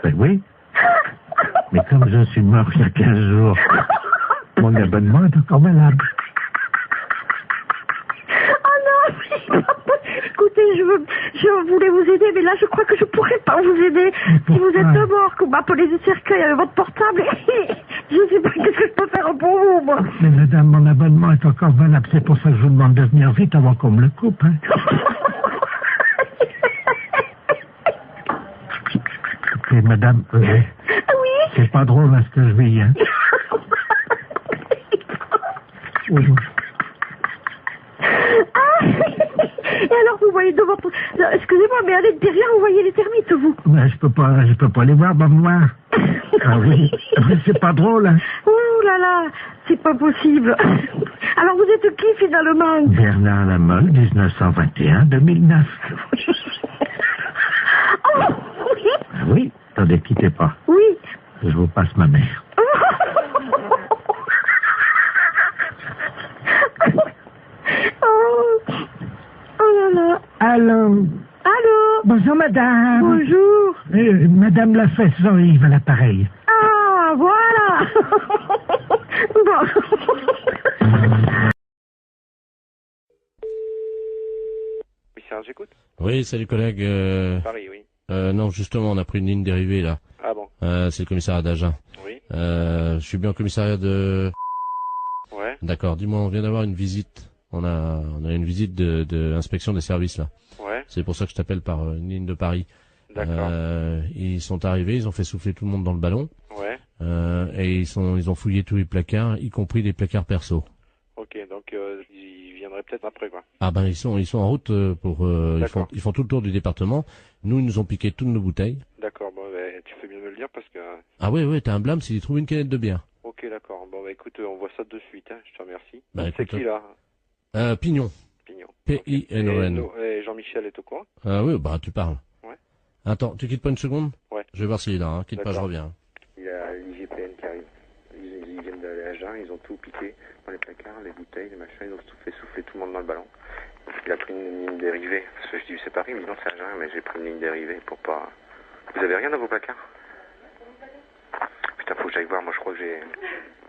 Ben oui. Mais comme je suis mort il y a 15 jours, mon abonnement est encore malade. Oh non, écoutez, je voulais vous aider, mais là je crois que je pourrais pas vous aider. Si vous êtes mort, que vous m'appelez du cercueil avec votre portable, je sais pas qu'est-ce que je peux faire pour vous, moi. Mais madame, mon abonnement est encore valable, c'est pour ça que je vous demande de venir vite avant qu'on me le coupe, hein. Et madame, oui. C'est pas drôle à ce que je vis, hein. Oui. Et alors vous voyez de votre... Excusez-moi, mais à l'intérieur vous voyez les termites, vous? Mais je peux pas les voir dans le noir. Ah oui, c'est pas drôle, hein. Ouh là là, c'est pas possible. Alors vous êtes qui finalement? Bernard Lamolle, 1921-2009. Oh oui. Ah oui. Attendez, quittez pas. Oui. Je vous passe ma mère. Oh là là. Allô. Allô. Bonjour, madame. Bonjour. Madame Lafesse Jean-Yves à l'appareil. Ah, voilà. Bon. Oui, Serge, j'écoute. Oui, salut collègue. Paris, oui. Non, justement, on a pris une ligne dérivée là. Ah bon. C'est le commissariat d'Agen. Oui. Je suis bien au commissariat de... Ouais. D'accord, dis-moi, on vient d'avoir une visite. On a une visite de inspection des services là. Ouais. C'est pour ça que je t'appelle par une ligne de Paris. D'accord. Ils sont arrivés, ils ont fait souffler tout le monde dans le ballon. Ouais. Et ils ont fouillé tous les placards, y compris les placards perso. Ok, donc ils viendraient peut-être après, quoi. Ah ben ils sont en route pour ils font tout le tour du département. Nous ils nous ont piqué toutes nos bouteilles. D'accord, bon ben, tu fais bien de me le dire parce que... Ah ouais, t'as un blâme s'ils trouvent une canette de bière. Ok, d'accord. Bon bah écoute, on voit ça de suite, hein. Je te remercie. Bah, C'est écoute, qui là? Pignon. Pignon. P-I-N-O-N. Et Jean-Michel est au courant? Oui, bah tu parles. Ouais. Attends, tu quittes pas une seconde? Ouais. Je vais voir s'il est là, hein. Quitte pas, je reviens. Il y a l'IGPN qui arrive. Ils viennent d'aller à Agen, ils ont tout piqué dans les placards, les bouteilles, les machins, ils ont tout fait souffler tout le monde dans le ballon. Il a pris une ligne dérivée. Parce que je dis c'est Paris, mais non c'est Agen, mais j'ai pris une ligne dérivée pour pas... Vous avez rien dans vos placards? Putain, faut que j'aille voir, moi je crois que j'ai...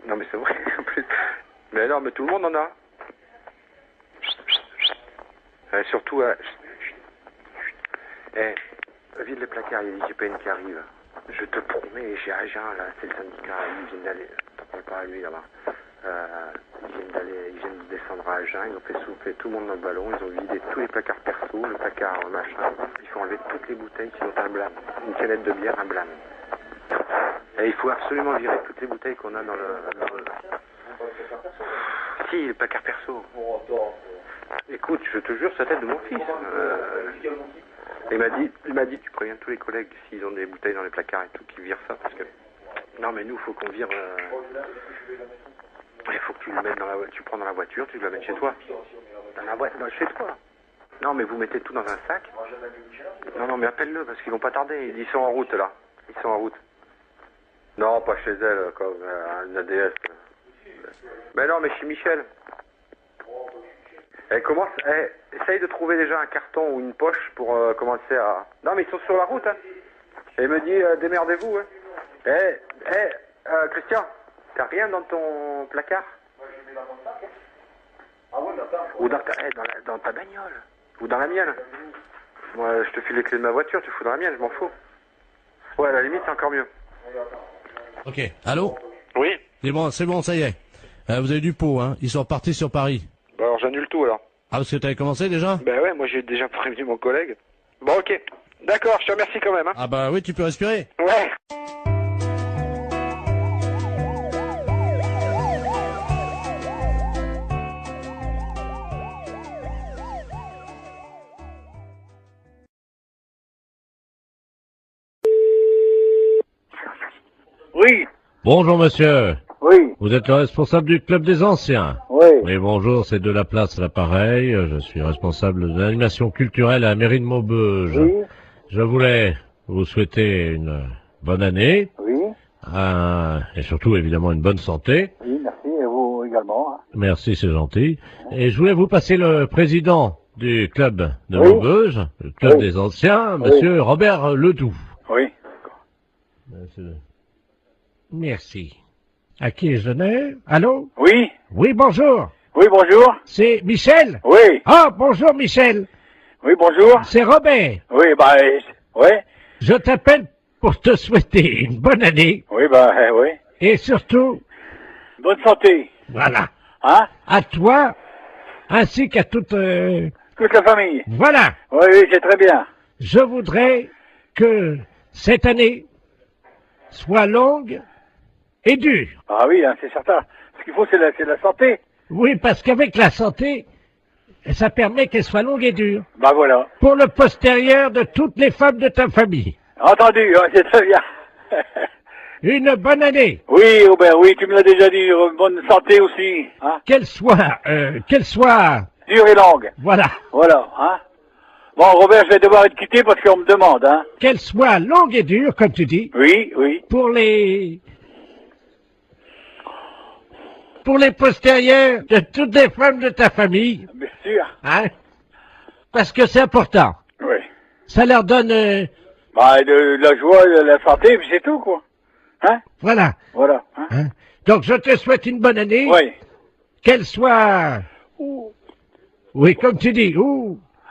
Non mais c'est vrai, en plus. Mais non, mais tout le monde en a. Surtout, vide les placards, il y a l'IGPN qui arrive. Je te promets, j'ai Agen, là, c'est le syndicat, ils viennent d'aller... T'en parles pas à lui, là-bas. Ils viennent de descendre à Agen, ils ont fait souffler tout le monde dans le ballon, ils ont vidé tous les placards perso, le placard machin. Il faut enlever toutes les bouteilles qui ont un blâme. Une canette de bière, un blâme. Et il faut absolument virer toutes les bouteilles qu'on a dans le... Si, le placard perso. Écoute, je te jure, c'est la tête de mon fils. Il m'a dit, tu préviens tous les collègues s'ils ont des bouteilles dans les placards et tout, qu'ils virent ça, parce que... Non, mais nous, faut qu'on vire... Il faut que tu le mettes dans la voiture, tu prends dans la voiture, tu le mets chez toi. Dans la boîte, chez toi. Non, mais vous mettez tout dans un sac. Non, mais appelle-le, parce qu'ils vont pas tarder. Ils sont en route, là. Ils sont en route. Non, pas chez elle, comme un ADS. Mais non, mais chez Michel. Essaye de trouver déjà un carton ou une poche pour commencer à... Non, mais ils sont sur la route, hein. Et il me dit, démerdez-vous, hein. Christian, t'as rien dans ton placard? Moi, je mets dans mon sac, hein. Ah ouais, ou dans ta bagnole. Ou dans la mienne. Moi, je te file les clés de ma voiture, tu fous dans la mienne, je m'en fous. Ouais, à la limite, c'est encore mieux. Ok, allô? Oui. C'est bon, ça y est. Vous avez du pot, hein. Ils sont repartis sur Paris. Bah alors j'annule tout alors. Ah, parce que t'avais commencé déjà? Bah ouais, moi j'ai déjà prévenu mon collègue. Bon, ok. D'accord, je te remercie quand même, hein. Ah bah oui, tu peux respirer. Ouais. Oui. Bonjour monsieur. Oui. Vous êtes le responsable du club des anciens? Oui. Oui, bonjour, c'est de la place à l'appareil. Je suis responsable de l'animation culturelle à la mairie de Maubeuge. Oui. Je voulais vous souhaiter une bonne année. Oui. Et surtout, évidemment, une bonne santé. Oui, merci, et vous également. Hein. Merci, c'est gentil. Et je voulais vous passer le président du club de Oui. Maubeuge, le club Oui. des anciens, monsieur Robert Ledoux. Oui. Merci. À qui je n'ai? Allô? Oui. Oui, bonjour. Oui, bonjour. C'est Michel? Oui. Ah, bonjour Michel. Oui, bonjour. C'est Robert. Oui, bah, ouais. Je t'appelle pour te souhaiter une bonne année. Oui, bah, oui. Et surtout... Bonne santé. Voilà. Hein? À toi, ainsi qu'à toute... Toute la famille. Voilà. Oui, c'est très bien. Je voudrais que cette année soit longue et dure. Ah oui, hein, c'est certain. Ce qu'il faut, c'est la santé. Oui, parce qu'avec la santé, ça permet qu'elle soit longue et dure. Bah voilà. Pour le postérieur de toutes les femmes de ta famille. Entendu, hein, c'est très bien. Une bonne année. Oui, Robert, oui, tu me l'as déjà dit. Bonne santé aussi. Hein? Qu'elle soit... Dure et longue. Voilà. Voilà, hein. Bon, Robert, je vais devoir être quitté parce qu'on me demande, hein. Qu'elle soit longue et dure, comme tu dis. Oui, oui. Pour les postérieurs de toutes les femmes de ta famille. Bien sûr. Hein? Parce que c'est important. Oui. Ça leur donne... Bah, de la joie, de la santé, puis c'est tout, quoi. Hein? Voilà. Voilà. Hein? Hein? Donc, je te souhaite une bonne année. Oui. Qu'elle soit... Oui, comme tu dis.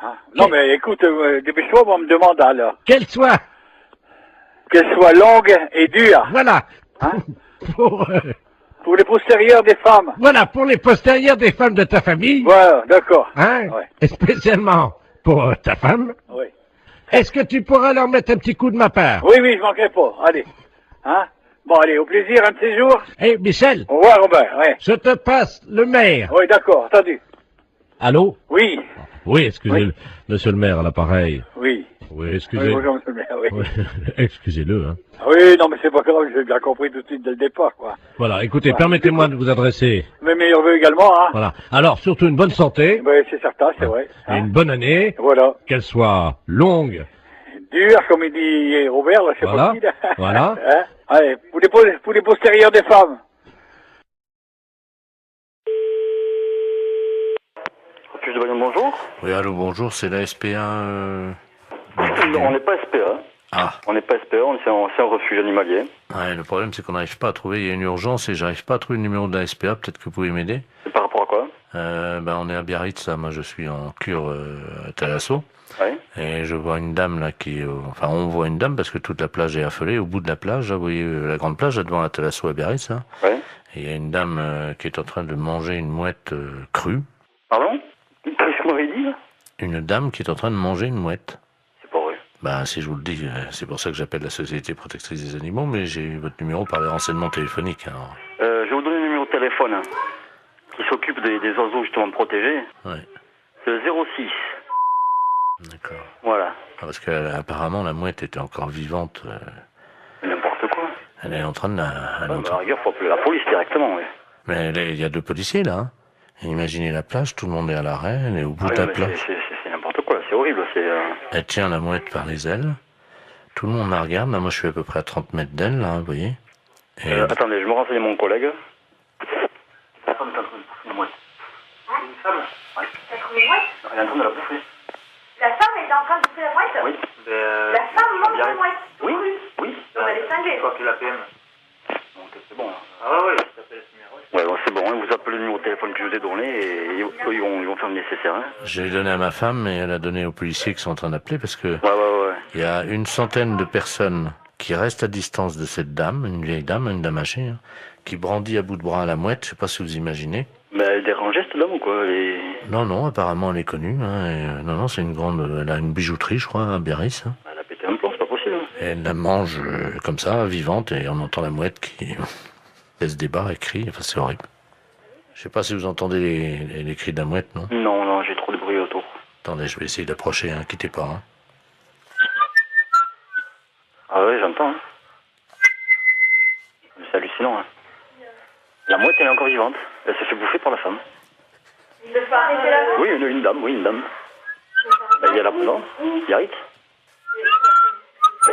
Ah. Non, mais écoute, dépêche-toi, on me demande alors. Qu'elle soit longue et dure. Voilà. Hein? Pour les postérieurs des femmes. Voilà, pour les postérieurs des femmes de ta famille. Voilà, d'accord. Hein? Ouais. Et spécialement pour ta femme. Oui. Est-ce que tu pourras leur mettre un petit coup de ma part? Oui, je manquerai pas. Allez. Hein? Bon, allez, au plaisir, un de ces jours. Eh, Michel. Au revoir, Robert, ouais. Je te passe le maire. Oui, d'accord, entendu. Allô? Oui. Oui, excusez-le, monsieur le maire, à l'appareil. Oui. Oui, excusez. Oui, bonjour, monsieur le maire, oui. Oui. Excusez-le, hein. Oui, non, mais c'est pas grave, j'ai bien compris tout de suite dès le départ, quoi. Voilà, écoutez, permettez-moi de vous adresser. Mes meilleurs vœux également, hein. Voilà. Alors, surtout une bonne santé. Oui, c'est certain, c'est vrai. Et une bonne année. Voilà. Qu'elle soit longue. Dure, comme il dit Robert, là, c'est Voilà. pas qui, là. Voilà. Hein? Allez, pour les postérieurs des femmes. Bonjour. Oui, allô, bonjour, c'est la SPA. On n'est pas SPA. Ah. On n'est pas SPA, c'est un refuge animalier. Ouais, le problème, c'est qu'on n'arrive pas à trouver. Il y a une urgence et j'arrive pas à trouver le numéro de la SPA. Peut-être que vous pouvez m'aider. C'est par rapport à quoi? On est à Biarritz, là. Moi, je suis en cure à Thalasso. Oui. Et je vois une dame, là, enfin, on voit une dame parce que toute la plage est affolée. Au bout de la plage, là, vous voyez la grande plage, là, devant la Thalasso à Biarritz, là. Oui. Et il y a une dame qui est en train de manger une mouette crue. Pardon? Qu'est-ce que vous m'avez dit, là? Une dame qui est en train de manger une mouette. C'est pas vrai. Bah, si je vous le dis, c'est pour ça que j'appelle la Société Protectrice des Animaux, mais j'ai eu votre numéro par les renseignements téléphoniques. Alors. Je vais vous donner le numéro de téléphone hein, qui s'occupe des oiseaux justement protégés. Ouais. C'est le 06. D'accord. Voilà. Ah, parce qu'apparemment, la mouette était encore vivante. N'importe quoi. Elle est en train de la... À la rigueur, faut appeler la police directement, oui. Mais il y a 2 policiers, là. Hein. Imaginez la plage, tout le monde est à l'arrêt, elle est au bout de la plage. C'est n'importe quoi, c'est horrible. Elle tient la mouette par les ailes. Tout le monde la regarde. Là, moi, je suis à peu près à 30 mètres d'elle, là, vous voyez. Et... attendez, je me renseigne mon collègue. La femme est en train de bouffer une mouette. Une femme? Oui. Elle trouve une mouette? Elle est en train de la bouffer. La femme est en train de bouffer la mouette? Oui. La femme mange la mouette? Oui, oui. Donc elle est cinglée. Quoi que la PM. Donc c'est bon. Ah ouais, ça s'appelle ce numéro. Ouais, bon, c'est bon, hein, vous appelez le numéro de téléphone que je vous ai donné et eux, ils vont faire le nécessaire. Hein. J'ai donné à ma femme et elle a donné aux policiers qui sont en train d'appeler parce que il y a une centaine de personnes qui restent à distance de cette dame, une vieille dame, une dame âgée, hein, qui brandit à bout de bras la mouette, je sais pas si vous imaginez. Mais elle dérangeait cette dame ou quoi? Non, apparemment elle est connue. Hein, non, c'est une grande... Elle a une bijouterie, je crois, à Biarritz. Hein. Elle a pété un plomb, c'est pas possible. Hein. Et elle la mange comme ça, vivante, et on entend la mouette qui laisse des barres et crie. Enfin, c'est horrible. Je sais pas si vous entendez les cris de la mouette, non? Non, j'ai trop de bruit autour. Attendez, je vais essayer d'approcher, hein, quittez pas. Hein. Ah ouais, j'entends. Hein. C'est hallucinant. Hein. La mouette, elle est encore vivante. Elle se fait bouffer par la femme. Il ne faut pas arrêter la mouette? Oui, une dame, oui, une dame. Ben, il y a la... Non, Biarritz.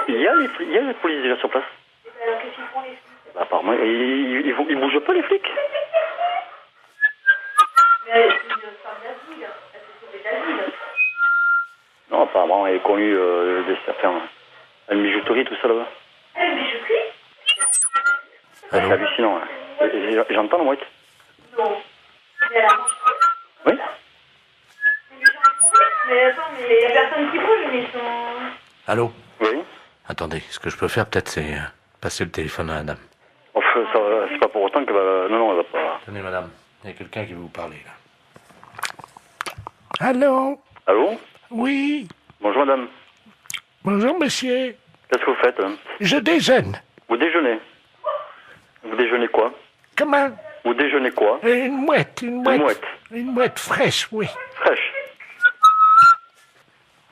Il y a les polices déjà sur place. Alors qu'est-ce qu'ils font les flics? Bah, apparemment, ils bougent pas les flics. Mais elle est une femme d'asile. Elle s'est sauvée d'asile. Non, apparemment, elle est connue de certains... Une bijouterie, tout ça là-bas. Une bijouterie? C'est hallucinant. Hein. J'entends la mouette. Non. Mais elle a mangé. Oui. Mais attends, mais il y a personne qui bouge, mais ils sont... Allô? Oui. Attendez, ce que je peux faire peut-être c'est passer le téléphone à la dame. Enfin, c'est pas pour autant que... Non, elle va pas... Tenez madame, il y a quelqu'un qui veut vous parler là. Allô? Allô? Oui. Bonjour madame. Bonjour monsieur. Qu'est-ce que vous faites? Je déjeune. Vous déjeunez? Vous déjeunez quoi? Comment? Vous déjeunez quoi? Une mouette. Une mouette? Une mouette fraîche, oui. Fraîche?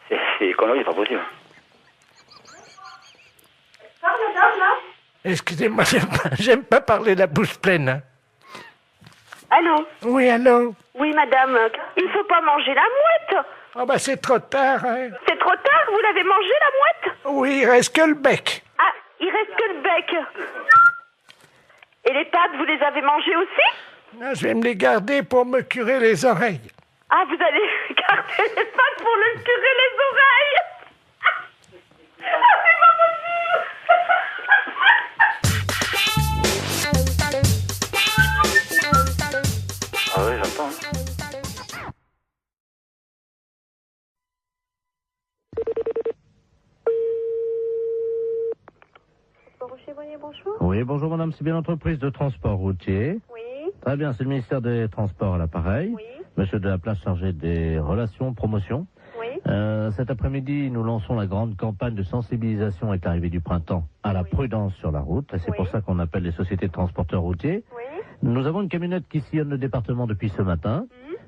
C'est connerie, c'est pas possible. Parle madame, là? Excusez-moi, j'aime pas parler la bouche pleine. Hein. Allô? Oui, allô? Oui, madame. Il faut pas manger la mouette. Ah bah c'est trop tard, hein. C'est trop tard, vous l'avez mangé la mouette? Oui, il reste que le bec. Ah, il reste que le bec. Et les pattes, vous les avez mangées aussi? Non, je vais me les garder pour me curer les oreilles. Ah, vous allez garder les pattes pour le curer les oreilles? Ah, c'est pas possible. Ah oui, j'entends. Bonjour. Oui, bonjour madame, c'est bien l'entreprise de transport routier. Oui. Très bien, c'est le ministère des Transports à l'appareil. Oui. Monsieur de la Place chargé des relations, promotion. Oui. Cet après-midi, nous lançons la grande campagne de sensibilisation avec l'arrivée du printemps à la prudence sur la route. Et c'est pour ça qu'on appelle les sociétés de transporteurs routiers. Oui. Nous avons une camionnette qui sillonne le département depuis ce matin,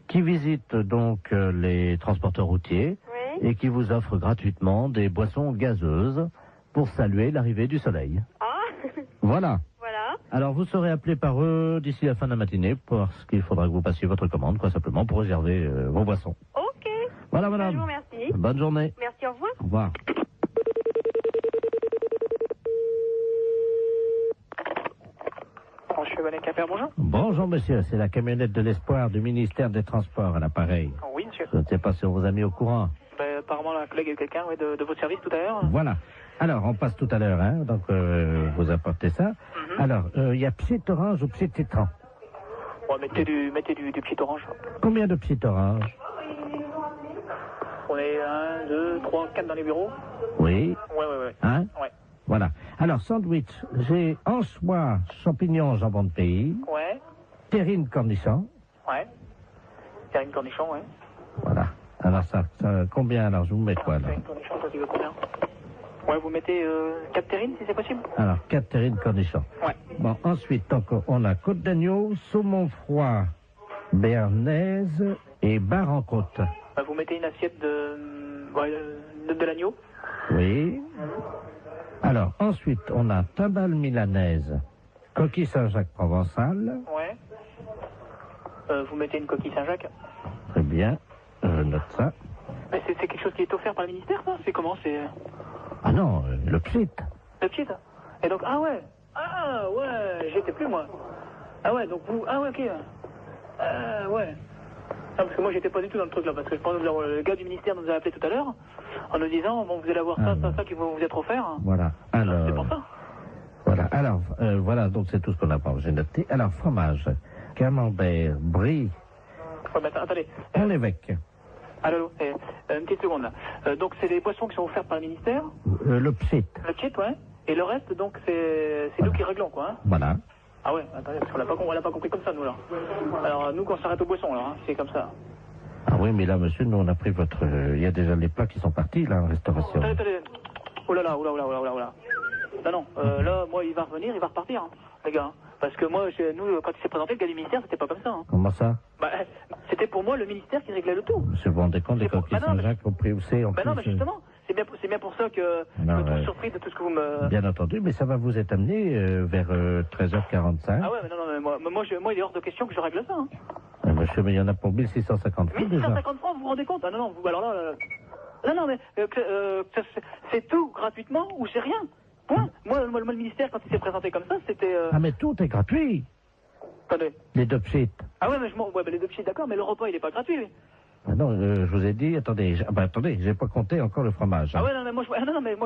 qui visite donc les transporteurs routiers et qui vous offre gratuitement des boissons gazeuses pour saluer l'arrivée du soleil. Ah. Voilà. Voilà. Alors vous serez appelé par eux d'ici la fin de la matinée parce qu'il faudra que vous passiez votre commande, quoi, simplement pour réserver vos boissons. Ok. Voilà madame. Je vous remercie. Bonne journée. Merci, au revoir. Au revoir. Bonjour. Bonjour monsieur, c'est la camionnette de l'espoir du ministère des Transports à l'appareil. Oui, monsieur. Je ne sais pas si on vous a mis au courant. Ben, apparemment, la collègue a eu quelqu'un de votre service tout à l'heure. Voilà. Alors, on passe tout à l'heure, hein, donc vous apportez ça. Alors, il y a pied orange ou pied citron? Ouais, mettez du pied orange. Combien de pieds orange? On est 1, 2, 3, 4 dans les bureaux. Oui. Ouais. Hein? Ouais. Voilà. Alors, sandwich, j'ai anchois, champignons, jambon de pays. Ouais. Terrine cornichon. Ouais. Terrine cornichon, ouais. Voilà. Alors, ça combien alors? Je vous mets quoi, là? Terrine cornichon, toi, tu veux combien? Ouais, vous mettez 4 terrines, si c'est possible? Alors, 4 terrines cornichons. Ouais. Bon, ensuite, donc, on a côte d'agneau, saumon froid, béarnaise et bar en côte. Bah, vous mettez une assiette de l'agneau. Oui. Alors, ensuite, on a tabale milanaise, coquille Saint-Jacques provençal. Ouais. Vous mettez une coquille Saint-Jacques. Très bien, je note ça. Mais c'est quelque chose qui est offert par le ministère, ça? C'est comment? C'est... Ah non, le pchit. Le pchit. Et donc, ah ouais, j'y étais plus, moi. Ah ouais, donc vous, ah ouais, ok. Ouais. Non, parce que moi, j'étais pas du tout dans le truc, là, parce que je pense que le gars du ministère nous a appelé tout à l'heure, en nous disant, bon, vous allez avoir ça qui va vous être offert. Voilà, alors... C'est pour ça. Voilà, alors, voilà, donc c'est tout ce qu'on a pas, j'ai noté. Alors, fromage, camembert, brie... Ouais, mais attendez. On l'évêque. Allô, une petite seconde, là. Donc, c'est des boissons qui sont offertes par le ministère? Le pchit. Le pchit, ouais. Et le reste, donc, c'est nous qui réglons, quoi, hein. Voilà. Ah ouais, attendez, parce qu'on l'a pas compris comme ça, nous, là. Alors, nous, quand on s'arrête aux boissons, là, hein, c'est comme ça. Ah oui, mais là, monsieur, nous, on a pris votre... Il y a déjà les plats qui sont partis, là, en restauration. Attendez. Oh là là. Non, là, moi, il va revenir, il va repartir, hein, les gars. Hein. Parce que moi, nous, quand il s'est présenté, le gars du ministère, c'était pas comme ça. Hein. Comment ça? Bah, c'était pour moi le ministère qui réglait le tout. Monsieur, vous vous rendez compte des coquilles Saint-Jacques au prix où c'est en plus? Non, mais justement, c'est bien pour ça que je me trouve surpris de tout ce que vous me... Bien entendu, mais ça va vous être amené vers 13h45. Ah ouais, mais non, mais moi, il est hors de question que je règle ça. Hein. Monsieur, mais il y en a pour 1650 francs déjà. 1650 francs, vous vous rendez compte? Ah non, vous, alors là... Non, mais c'est tout gratuitement ou c'est rien? Point. Moi, le ministère, quand il s'est présenté comme ça, c'était... Ah, mais tout est gratuit. Attendez. Les deux pchits. Ah ouais, mais les deux pchits, d'accord, mais le repas, il est pas gratuit, lui. Ah non, je vous ai dit, attendez, j'ai pas compté encore le fromage. Hein. Ah ouais, non, mais moi,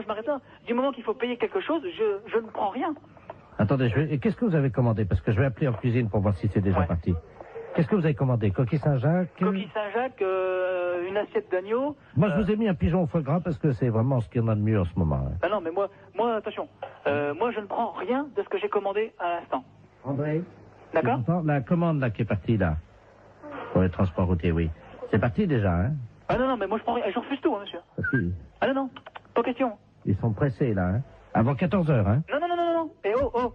je m'arrête là. Du moment qu'il faut payer quelque chose, je ne prends rien. Attendez, et qu'est-ce que vous avez commandé? Parce que je vais appeler en cuisine pour voir si c'est déjà parti. Qu'est-ce que vous avez commandé? Coquille Saint-Jacques? Coquille Saint-Jacques, une assiette d'agneau. Moi, je vous ai mis un pigeon au foie gras parce que c'est vraiment ce qu'il y en a de mieux en ce moment. Hein. Ah non, mais moi, attention. Moi, je ne prends rien de ce que j'ai commandé à l'instant. André? D'accord? La commande, là, qui est partie, là, pour les transports routiers, oui. C'est parti, déjà, hein? Ah non, mais moi, je prends rien. Je refuse tout, hein, monsieur. Si. Ah non, pas question. Ils sont pressés, là, hein? Avant 14h, hein? Non. Et oh.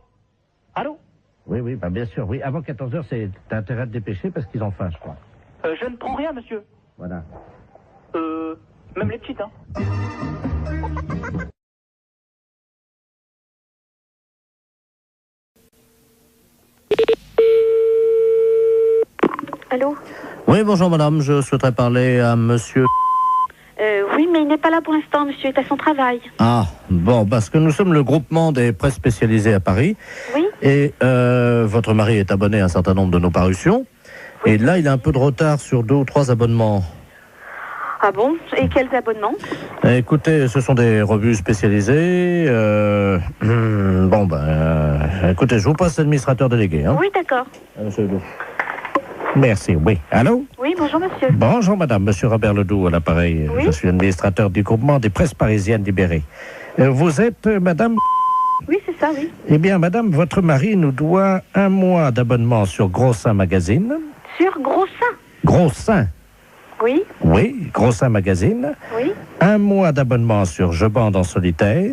Allô? Oui, bah bien sûr, oui. Avant 14h, t'as intérêt à te dépêcher parce qu'ils ont faim, je crois. Je ne prends rien, monsieur. Voilà. Même les petites, hein. Allô? Oui, bonjour madame, je souhaiterais parler à monsieur Oui, mais il n'est pas là pour l'instant, monsieur est à son travail. Ah, bon, parce que nous sommes le groupement des presses spécialisées à Paris. Oui. Et votre mari est abonné à un certain nombre de nos parutions. Oui. Et là, il a un peu de retard sur 2 ou 3 abonnements. Ah bon? Et quels abonnements? Écoutez, ce sont des revues spécialisées. Écoutez, je vous passe l'administrateur délégué. Hein. Oui, d'accord. Monsieur Ledoux. Merci, oui. Allô? Oui, bonjour, monsieur. Bonjour, madame. Monsieur Robert Ledoux, à l'appareil. Oui. Je suis administrateur du groupement des presses parisiennes libérées. Vous êtes, madame? Oui, c'est ça, oui. Eh bien, madame, votre mari nous doit 1 mois d'abonnement sur Gros Seins Magazine. Sur Gros Seins? Gros Seins. Oui. Oui, Gros Seins Magazine. Oui. 1 mois d'abonnement sur Je bande en solitaire.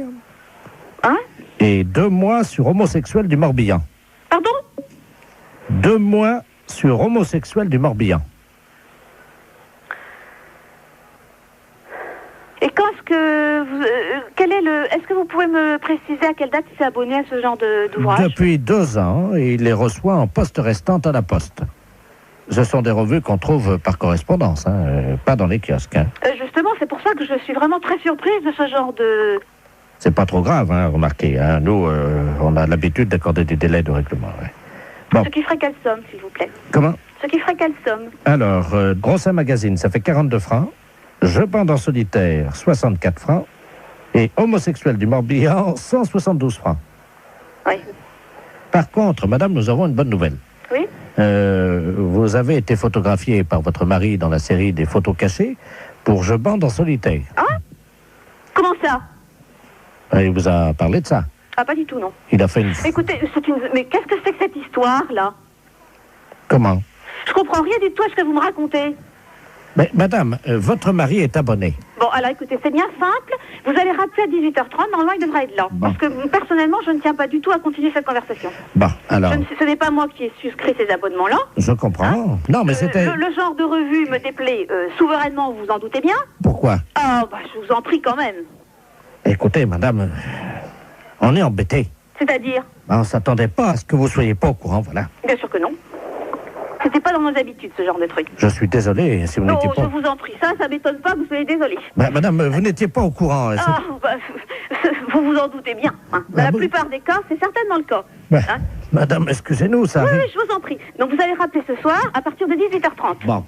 Hein? Et 2 mois sur Homosexuel du Morbihan. Pardon? 2 mois sur Homosexuel du Morbihan. Et quand est-ce que vous, est-ce que vous pouvez me préciser à quelle date il s'est abonné à ce genre d'ouvrage? Depuis 2 ans, et il les reçoit en poste restante à la poste. Ce sont des revues qu'on trouve par correspondance, pas dans les kiosques. Justement, c'est pour ça que je suis vraiment très surprise de ce genre de... C'est pas trop grave, remarquez. Nous, on a l'habitude d'accorder des délais de règlement. Ouais. Bon. Ce qui ferait quelle somme, s'il vous plaît? Comment? Ce qui ferait quelle somme? Alors, Gros Seins Magazine, ça fait 42 francs. Je bande en solitaire, 64 francs. Et Homosexuel du Morbihan, 172 francs. Oui. Par contre, madame, nous avons une bonne nouvelle. Oui. Vous avez été photographiée par votre mari dans la série des photos cachées pour Je bande en solitaire. Ah? Comment ça? Il vous a parlé de ça? Ah, pas du tout, non. Il a fait une... Écoutez, mais qu'est-ce que c'est que cette histoire-là? Comment? Je comprends rien du tout à ce que vous me racontez. Mais madame, votre mari est abonné. Bon, alors écoutez, c'est bien simple. Vous allez rappeler à 18h30, normalement il devrait être là. Bon. Parce que personnellement, je ne tiens pas du tout à continuer cette conversation. Bon, alors... Ce n'est pas moi qui ai souscrit ces abonnements-là. Je comprends. Non, mais c'était... Le genre de revue me déplaît souverainement, vous vous en doutez bien. Pourquoi? Ah, je vous en prie quand même. Écoutez, madame, on est embêtés. C'est-à-dire? On ne s'attendait pas à ce que vous soyez pas au courant, voilà. Bien sûr que non. C'était pas dans nos habitudes, ce genre de truc. Je suis désolé si vous n'étiez pas... Non, je vous en prie, ça m'étonne pas que vous soyez désolé. Madame, vous n'étiez pas au courant. Vous vous en doutez bien. Dans la plupart des cas, c'est certainement le cas. Madame, excusez-nous, ça... Oui, je vous en prie. Donc vous allez rappeler ce soir à partir de 18h30. Bon,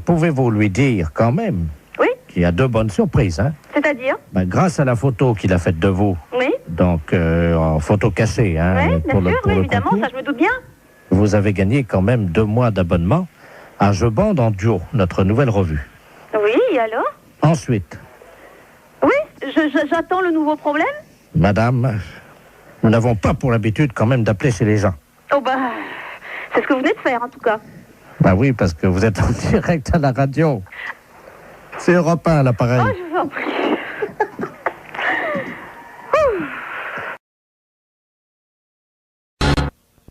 pouvez-vous lui dire quand même... Oui. Qu'il y a 2 bonnes surprises, C'est-à-dire? Grâce à la photo qu'il a faite de vous. Oui. Donc, en photo cachée, Oui, bien sûr, évidemment, ça je me doute bien. Vous avez gagné quand même 2 mois d'abonnement à Je bande en duo, notre nouvelle revue. Oui, et alors? Ensuite. Oui, j'attends le nouveau problème. Madame, nous n'avons pas pour l'habitude quand même d'appeler chez les gens. Oh c'est ce que vous venez de faire en tout cas. Oui, parce que vous êtes en direct à la radio. C'est Europe 1 à l'appareil. Oh, je vous en prie.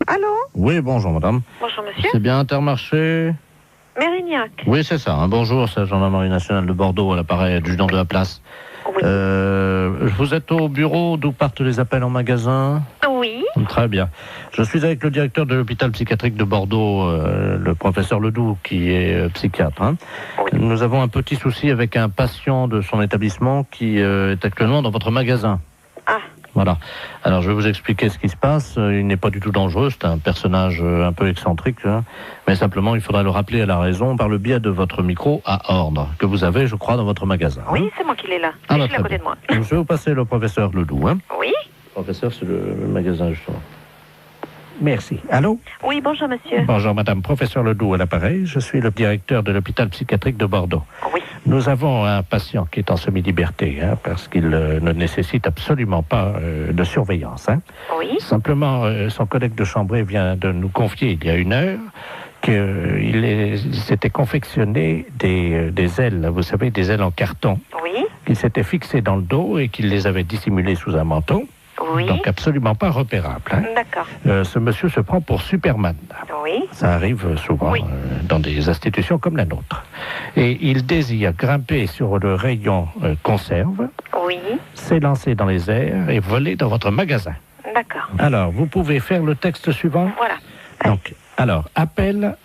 Allô? Oui, bonjour madame. Bonjour monsieur. C'est bien Intermarché? Mérignac. Oui, c'est ça. Bonjour, c'est la gendarmerie nationale de Bordeaux à l'appareil, adjudant de la place. Oui. Vous êtes au bureau d'où partent les appels en magasin? Oui. Très bien. Je suis avec le directeur de l'hôpital psychiatrique de Bordeaux, le professeur Ledoux, qui est psychiatre. Oui. Nous avons un petit souci avec un patient de son établissement qui est actuellement dans votre magasin. Ah. Voilà. Alors, je vais vous expliquer ce qui se passe. Il n'est pas du tout dangereux. C'est un personnage un peu excentrique. Mais simplement, il faudra le rappeler à la raison par le biais de votre micro à ordre, que vous avez, je crois, dans votre magasin. Oui, c'est moi qui l'ai là. Je suis à côté de moi. Je vais vous passer le professeur Ledoux. Oui. Le professeur, c'est le magasin, justement. Merci. Allô? Oui, bonjour monsieur. Bonjour madame, professeur Ledoux à l'appareil. Je suis le directeur de l'hôpital psychiatrique de Bordeaux. Oui. Nous avons un patient qui est en semi-liberté, parce qu'il ne nécessite absolument pas de surveillance. Oui. Simplement, son collègue de chambrée vient de nous confier il y a 1 heure qu'il s'était confectionné des ailes, vous savez, des ailes en carton. Oui. Qu'il s'était fixées dans le dos et qu'il les avait dissimulées sous un manteau. Oui. Donc absolument pas repérable. D'accord. Ce monsieur se prend pour Superman. Oui. Ça arrive souvent dans des institutions comme la nôtre. Et il désire grimper sur le rayon conserve, oui, s'élancer dans les airs et voler dans votre magasin. D'accord. Alors, vous pouvez faire le texte suivant. Voilà. Donc, appel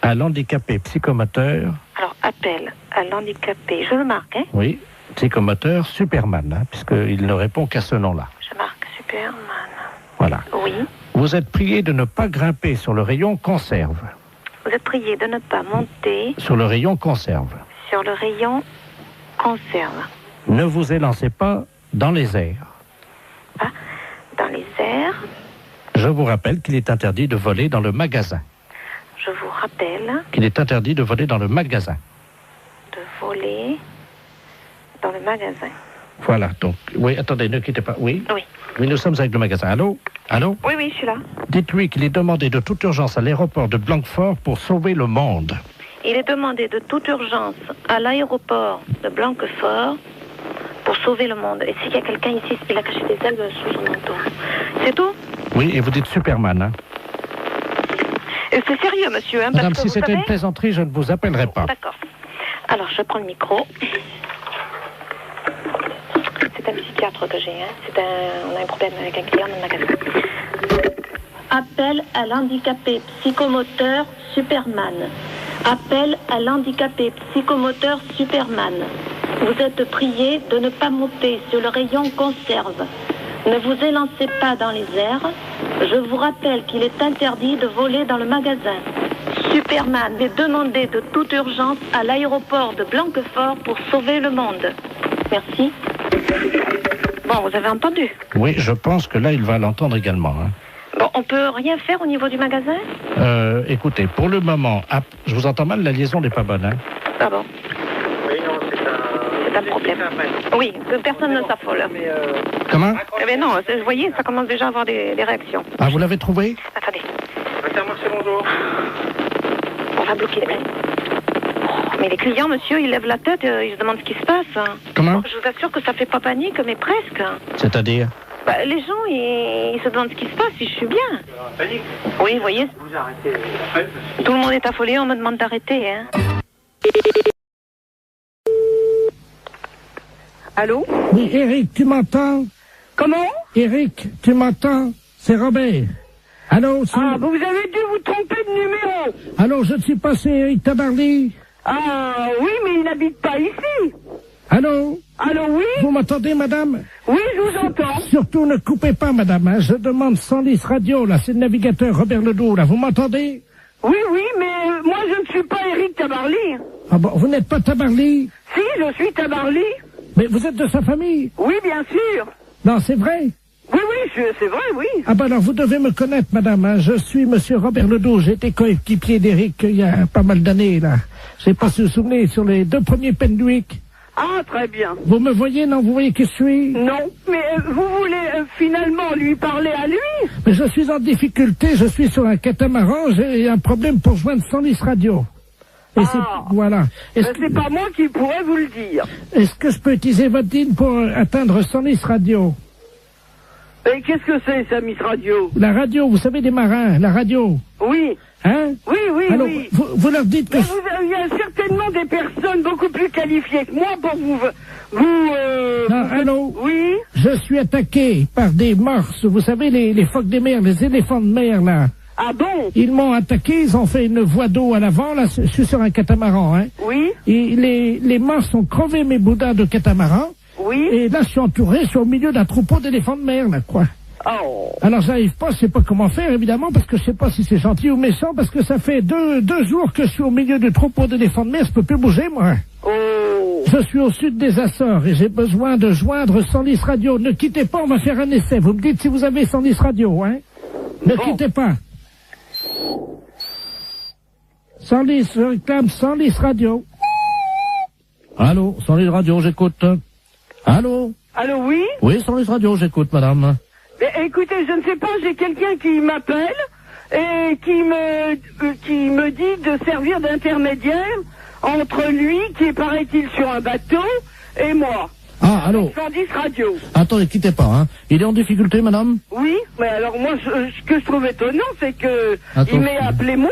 à l'handicapé psychomoteur. Alors, appel à l'handicapé. Je le marque, hein? Oui, psychomoteur Superman, hein, puisqu'il ne répond qu'à ce nom-là. Je marque Superman. Voilà. Oui. Vous êtes prié de ne pas grimper sur le rayon conserve. Vous êtes prié de ne pas monter sur le rayon conserve. Sur le rayon conserve. Ne vous élancez pas dans les airs. Ah, dans les airs. Je vous rappelle qu'il est interdit de voler dans le magasin. Je vous rappelle qu'il est interdit de voler dans le magasin. De voler dans le magasin. Voilà, donc, oui, attendez, ne quittez pas. Oui. Oui. Oui, nous sommes avec le magasin. Allô? Allô? Oui, oui, je suis là. Dites-lui qu'il est demandé de toute urgence à l'aéroport de Blanquefort pour sauver le monde. Il est demandé de toute urgence à l'aéroport de Blanquefort pour sauver le monde. Et s'il y a quelqu'un ici, il a caché des ailes sous son manteau. C'est tout? Oui, et vous dites Superman, hein? C'est sérieux, monsieur, hein? Madame, parce que si c'était une plaisanterie, je ne vous appellerai pas. D'accord. Alors, je prends le micro. C'est un psychiatre que j'ai, hein. On a un problème avec un client dans le magasin. Appel à l'handicapé psychomoteur Superman. Appel à l'handicapé psychomoteur Superman. Vous êtes prié de ne pas monter sur le rayon conserve. Ne vous élancez pas dans les airs. Je vous rappelle qu'il est interdit de voler dans le magasin. Superman est demandé de toute urgence à l'aéroport de Blanquefort pour sauver le monde. Merci. Bon, vous avez entendu? Oui, je pense que là, il va l'entendre également. Hein. Bon, on peut rien faire au niveau du magasin? Écoutez, pour le moment, je vous entends mal, la liaison n'est pas bonne. Hein. Ah bon? Oui, non, c'est un problème. Oui, que personne ne s'affole. Comment? Eh bien non, vous voyez, ça commence déjà à avoir des réactions. Ah, vous l'avez trouvé? Attendez. Merci, bonjour. On va bloquer les... Mais les clients, monsieur, ils lèvent la tête, ils se demandent ce qui se passe. Comment? Bon, je vous assure que ça fait pas panique, mais presque. C'est-à-dire? Bah, les gens, ils se demandent ce qui se passe, si je suis bien. Panique? Oui, vous voyez. Vous arrêtez. Tout le monde est affolé, on me demande d'arrêter, hein. Allô? Oui, Eric, tu m'entends? Comment? Eric, tu m'entends? C'est Robert. Allô? Ah, vous avez dû vous tromper de numéro. Allô, je ne suis pas, c'est Eric Tabarly. Ah, oui, mais il n'habite pas ici. Allô? Allô, oui? Vous m'entendez, madame? Oui, je vous entends. Surtout, ne coupez pas, madame. Hein. Je demande 110 radio, là. C'est le navigateur Robert Ledoux, là. Vous m'entendez? Oui, oui, mais moi, je ne suis pas Eric Tabarly. Ah bon, vous n'êtes pas Tabarly? Si, je suis Tabarly. Mais vous êtes de sa famille? Oui, bien sûr. Non, c'est vrai? Oui, oui, c'est vrai, oui. Ah ben alors, vous devez me connaître, madame. Hein. Je suis monsieur Robert Ledoux. J'étais coéquipier d'Eric il y a pas mal d'années, là. Je sais pas si vous vous souvenez, sur les 2 premiers Penduic. Ah, très bien. Vous me voyez, non? Vous voyez qui je suis? Non, mais vous voulez finalement lui parler à lui? Mais je suis en difficulté, je suis sur un catamaran, j'ai un problème pour joindre 110 radio. Et voilà. C'est pas moi qui pourrais vous le dire. Est-ce que je peux utiliser votre ligne pour atteindre 110 radio? Et qu'est-ce que c'est, ça, Miss Radio? La radio, vous savez, des marins, la radio. Oui. Hein? Oui, oui, alors, oui. Vous leur dites que... Mais il y a certainement des personnes beaucoup plus qualifiées que moi pour Non, allô? Oui? Je suis attaqué par des morses, vous savez, les phoques des mers, les éléphants de mer, là. Ah bon? Ils m'ont attaqué, ils ont fait une voie d'eau à l'avant, là, je suis sur un catamaran, hein. Oui? Et les morses ont crevé mes boudins de catamaran. Oui? Et là, je suis entouré, je suis au milieu d'un troupeau d'éléphants de mer, là, quoi. Oh. Alors, j'arrive pas, je sais pas comment faire, évidemment, parce que je sais pas si c'est gentil ou méchant, parce que ça fait deux jours que je suis au milieu du troupeau d'éléphants de mer, je peux plus bouger, moi. Oh. Je suis au sud des Açores et j'ai besoin de joindre 110 radio. Ne quittez pas, on va faire un essai. Vous me dites si vous avez 110 radio, hein. Ne quittez pas. 110, je réclame 110 radio. Allô, 110 radio, j'écoute. Allô? Allô, oui? Oui, 110 radio, j'écoute, madame. Mais, écoutez, je ne sais pas, j'ai quelqu'un qui m'appelle et qui me dit de servir d'intermédiaire entre lui, qui est, paraît-il, sur un bateau, et moi. Ah, allô? 110 radio. Attendez, quittez pas, hein. Il est en difficulté, madame? Oui, mais alors moi, ce que je trouve étonnant, c'est que il m'ait appelé moi.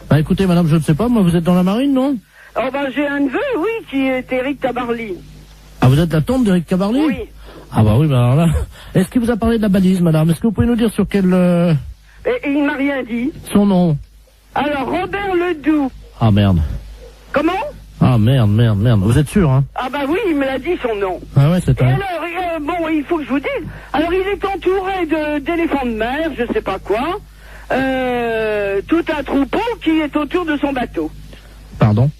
Bah écoutez, madame, je ne sais pas, moi, vous êtes dans la marine, non? Oh ben, j'ai un neveu, oui, qui est Eric Tabarly. Ah, vous êtes la tombe d'Eric Tabarly? Oui. Ah bah oui, bah alors là... Est-ce qu'il vous a parlé de la balise, madame? Est-ce que vous pouvez nous dire sur quel... Et il m'a rien dit. Son nom? Alors, Robert Ledoux. Ah, merde. Comment? Ah, merde. Vous êtes sûr, hein? Ah bah oui, il me l'a dit son nom. Ah ouais, c'est Et vrai. alors, bon, il faut que je vous dise. Alors, il est entouré d'éléphants de mer, je sais pas quoi. Tout un troupeau qui est autour de son bateau. Pardon?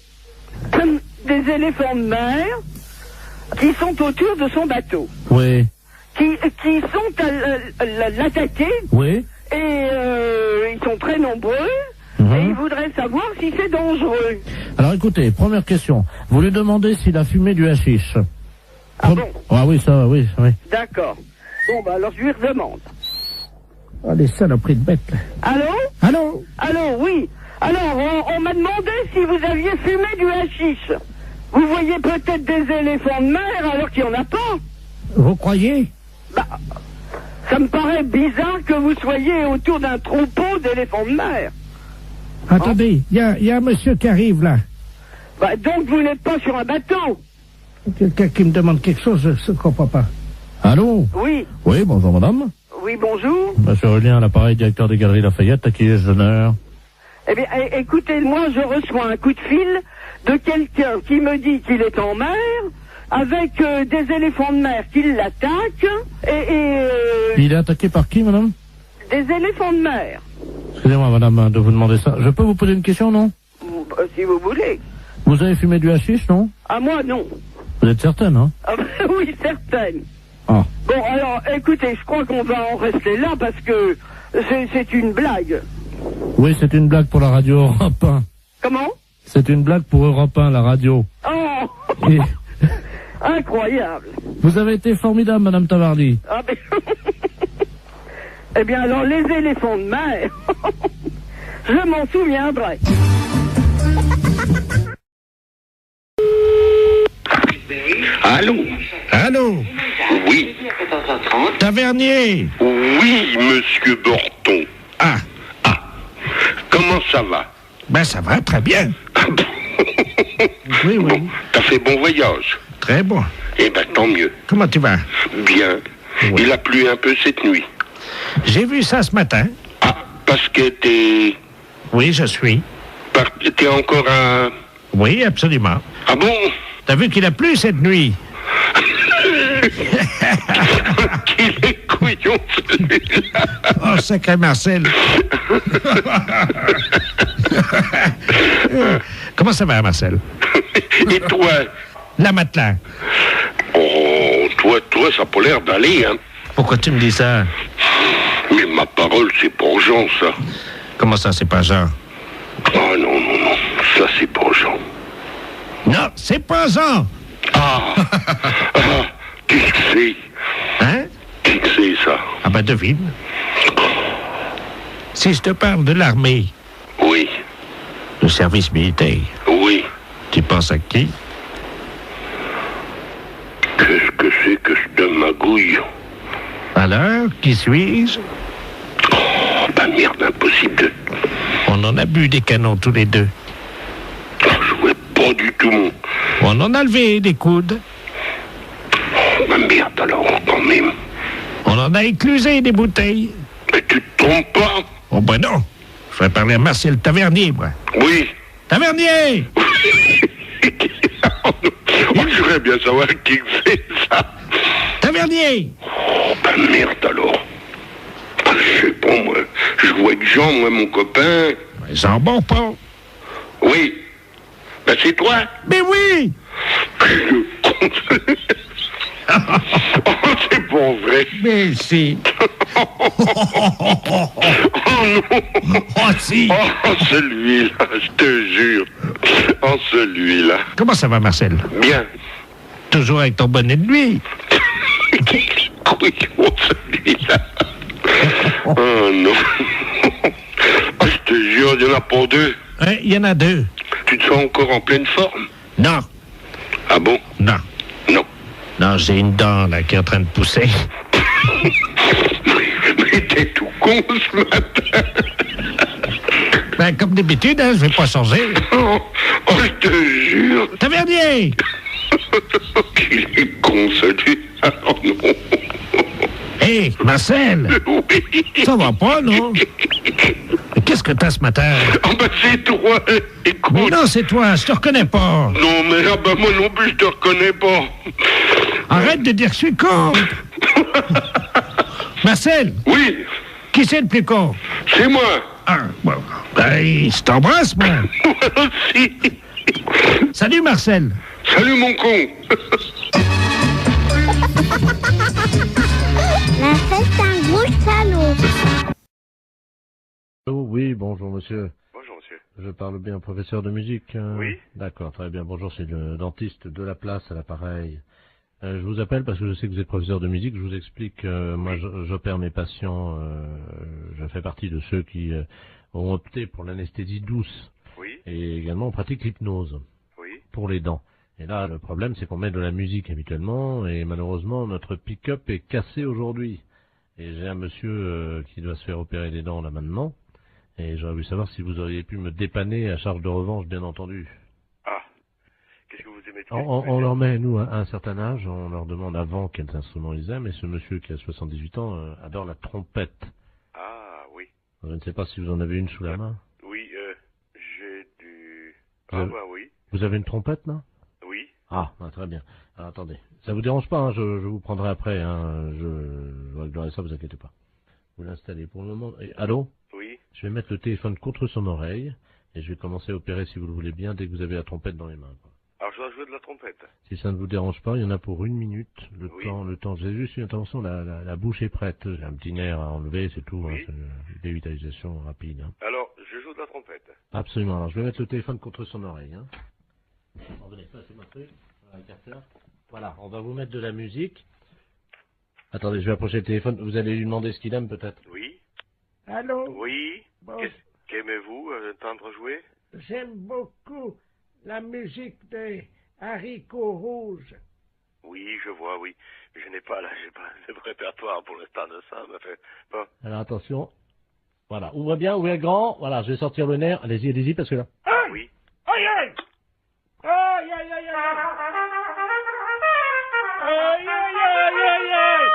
Des éléphants de mer qui sont autour de son bateau. Oui. Qui sont à l'attaquer. Oui. Et ils sont très nombreux. Et ils voudraient savoir si c'est dangereux. Alors écoutez, première question. Vous lui demandez s'il a fumé du hashish. Ah bon? Ah oui, ça, oui. D'accord. Bon, bah alors je lui redemande. Oh, les saloperies de bêtes. Allô, oui. Alors, on m'a demandé si vous aviez fumé du hashish. Vous voyez peut-être des éléphants de mer alors qu'il n'y en a pas. Vous croyez? Bah, ça me paraît bizarre que vous soyez autour d'un troupeau d'éléphants de mer. Attendez, il y a un monsieur qui arrive là. Bah, donc vous n'êtes pas sur un bateau. Quelqu'un qui me demande quelque chose, je ne comprends pas. Allô? Oui. Oui, bonjour madame. Oui, bonjour. Monsieur Aurélien, à l'appareil, directeur des Galeries Lafayette, à qui ai-je l'honneur? Eh bien, écoutez, moi je reçois un coup de fil de quelqu'un qui me dit qu'il est en mer, avec des éléphants de mer qui l'attaquent, Il est attaqué par qui, madame? Des éléphants de mer. Excusez-moi, madame, de vous demander ça. Je peux vous poser une question, non? Si vous voulez. Vous avez fumé du hashish, non? Ah, moi, non. Vous êtes certaine, hein? Ah, oui, certaine. Ah. Bon, alors, écoutez, je crois qu'on va en rester là parce que c'est une blague. Oui, c'est une blague pour la radio Europe 1. Comment? C'est une blague pour Europe 1, la radio. Oh Et... Incroyable. Vous avez été formidable, madame Tavardi. Ah, ben... Eh bien, alors, les éléphants de mer, je m'en souviendrai. Allô? Oui. Tavernier? Oui, monsieur Borton. Ah. Comment ça va? Ben, ça va, très bien. Oui. T'as fait bon voyage? Très bon. Eh ben, tant mieux. Comment tu vas? Bien. Oui. Il a plu un peu cette nuit. J'ai vu ça ce matin. Ah, parce que t'es... Oui, je suis. T'es encore à... Oui, absolument. Ah bon? T'as vu qu'il a plu cette nuit? Qu'il est couillon, celui-là. Oh, sacré Marcel. Comment ça va, Marcel? Et toi? La matelas. Oh, toi, ça n'a pas l'air d'aller, hein? Pourquoi tu me dis ça? Mais ma parole, c'est pour Jean, ça. Comment ça, c'est pas Jean? Ah non, ça c'est pour Jean. Non, c'est pas Jean. Qui que c'est? Hein? Qui que c'est, ça? Ah ben, devine. Si je te parle de l'armée. Oui. Le service militaire. Oui. Tu penses à qui? Qu'est-ce que c'est que cette magouille? Alors, qui suis-je? Oh, bah merde, impossible de... On en a bu des canons tous les deux. Je vois pas du tout, mon... On en a levé des coudes. Oh, bah merde, alors, quand même. On en a éclusé des bouteilles. Mais tu te trompes pas? Oh ben non. Je vais parler à Marcel Tavernier, moi. Oui. Tavernier! Oh, je voudrais bien savoir qui fait ça. Tavernier! Oh, bah merde, alors. Je sais pas, moi. Je vois avec Jean, moi, mon copain. Jean Bonpont. Oui. Ben, c'est toi? Mais oui! Le con. Oh, c'est pas vrai. Mais si. Oh non. Oh si. Oh, celui-là, je te jure. Oh, celui-là. Comment ça va, Marcel? Bien. Toujours avec ton bonnet de nuit. Couillon, celui-là. Oh non. Oh, je te jure, il y en a pas deux. Oui, il y en a deux. Tu te sens encore en pleine forme? Non. Ah bon? Non. Non. Non, j'ai une dent, là, qui est en train de pousser. Mais t'es tout con ce matin. Ben, comme d'habitude, hein, je vais pas changer. Oh, je te jure. Tavernier! Qu'il est con, celui-là. Oh non. Hé, Marcel! Oui. Ça va pas, non? Qu'est-ce Qu'est-ce que t'as ce matin? Ah ben c'est toi, écoute. Mais non, c'est toi, je te reconnais pas. Non, mais ah ben moi non plus, je te reconnais pas. Arrête de dire que je suis con. Marcel? Oui. Qui c'est le plus con? C'est moi. Ah, bon. Ben, je t'embrasse, moi. Moi aussi. Salut, Marcel. Salut, mon con. Marcel, c'est un gros salaud. Oh, oui, bonjour, monsieur. Bonjour, monsieur. Je parle bien, professeur de musique. Oui. D'accord, très bien. Bonjour, c'est le dentiste de la place à l'appareil. Je vous appelle parce que je sais que vous êtes professeur de musique. Je vous explique, moi j'opère mes patients, je fais partie de ceux qui ont opté pour l'anesthésie douce. Oui. Et également on pratique l'hypnose. Oui. Pour les dents. Et là le problème c'est qu'on met de la musique habituellement et malheureusement notre pick-up est cassé aujourd'hui. Et j'ai un monsieur qui doit se faire opérer les dents là maintenant. Et j'aurais voulu savoir si vous auriez pu me dépanner à charge de revanche, bien entendu. Qu'est-ce que vous aimez? On leur met, nous, à un certain âge, on leur demande avant quels instruments ils aiment, et ce monsieur qui a 78 ans adore la trompette. Ah, oui. Je ne sais pas si vous en avez une sous la main. Oui, j'ai du... Ah, bah oui. Vous avez une trompette, là? Oui. Ah, très bien. Alors, attendez. Ça vous dérange pas, hein, je vous prendrai après, hein, je réglerai ça, vous inquiétez pas. Vous l'installez pour le moment. Et, allô? Oui. Je vais mettre le téléphone contre son oreille, et je vais commencer à opérer, si vous le voulez bien, dès que vous avez la trompette dans les mains, quoi. Alors, je dois jouer de la trompette. Si ça ne vous dérange pas, il y en a pour 1 minute. Le temps. J'ai juste une intervention, la bouche est prête. J'ai un petit nerf à enlever, c'est tout. Oui. Hein, c'est une dévitalisation rapide. Hein. Alors, je joue de la trompette. Absolument. Alors, je vais mettre le téléphone contre son oreille. Hein. Attendez, ça c'est mon truc. Voilà, on va vous mettre de la musique. Attendez, je vais approcher le téléphone. Vous allez lui demander ce qu'il aime, peut-être. Oui. Allô? Oui. Bon. Qu'aimez-vous entendre jouer? J'aime beaucoup la musique des haricots rouges. Oui, je vois, oui. Mais j'ai pas de répertoire pour l'instant de ça. Mais fait, bon. Alors attention. Voilà, ouvrez bien, ouvrez grand. Voilà, je vais sortir le nerf. Allez-y, parce que là. Aïe! Oui. Aïe, aïe! Aïe, aïe, aïe, aïe! Aïe, aïe, aïe, aïe, aïe!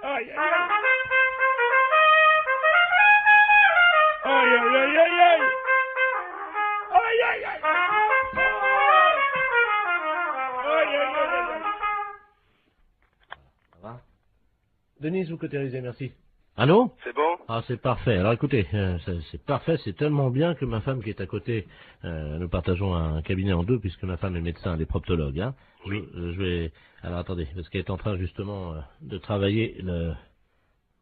Aïe, aïe, aïe! Aïe, aïe, aïe, aïe, aïe! Aïe, aïe, aïe! Aïe, aïe, aïe, aïe! Ça va? Denise, vous cautérisez, merci. Allô? C'est bon? Ah, c'est parfait. Alors écoutez, c'est parfait, c'est tellement bien que ma femme qui est à côté, nous partageons un cabinet en deux puisque ma femme est médecin, elle est proctologue. Hein. Oui. Je vais... Alors attendez, parce qu'elle est en train justement de travailler le...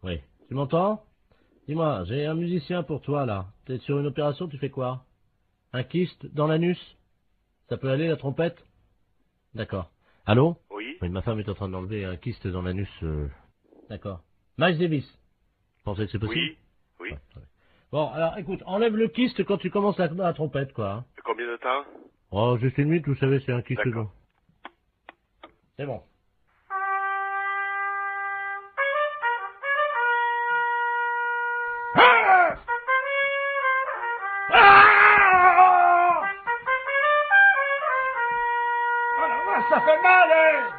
Oui. Tu m'entends? Dis-moi, j'ai un musicien pour toi là. T'es sur une opération, tu fais quoi? Un kyste dans l'anus? Ça peut aller, la trompette? D'accord. Allô? Oui. Oui, ma femme est en train d'enlever un kyste dans l'anus. D'accord. Miles Davis. Vous pensez que c'est possible? Oui. Oui. Ouais. Bon, alors écoute, enlève le kyste quand tu commences la trompette, quoi. Hein. Combien de temps? Oh, juste 1 minute, vous savez, c'est un kyste long. C'est bon. Ça fait mal, hein?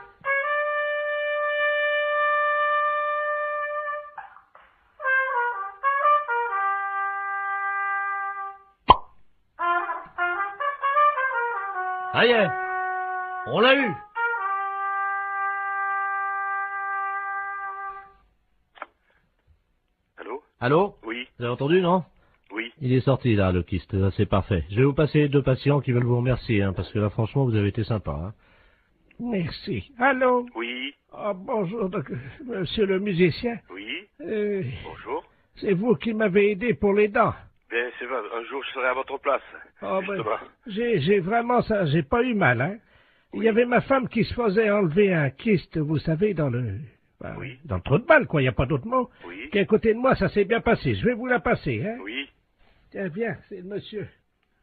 Ça y est, on l'a eu. Allô? Allô? Oui. Vous avez entendu, non? Oui. Il est sorti, là, le kyste. Là, c'est parfait. Je vais vous passer 2 patients qui veulent vous remercier, hein, parce que là, franchement, vous avez été sympa. Hein. Merci. Allô? Oui. Oh, bonjour, monsieur le musicien. Oui. Bonjour. C'est vous qui m'avez aidé pour les dents. Bien, c'est vrai. Un jour, je serai à votre place. Oh, justement. J'ai vraiment ça, j'ai pas eu mal, hein. Oui. Il y avait ma femme qui se faisait enlever un kyste, vous savez, dans le trou de balle, quoi, il n'y a pas d'autre mot. Oui. Qui est à côté de moi, ça s'est bien passé. Je vais vous la passer, hein. Oui. Tiens, bien, c'est le monsieur.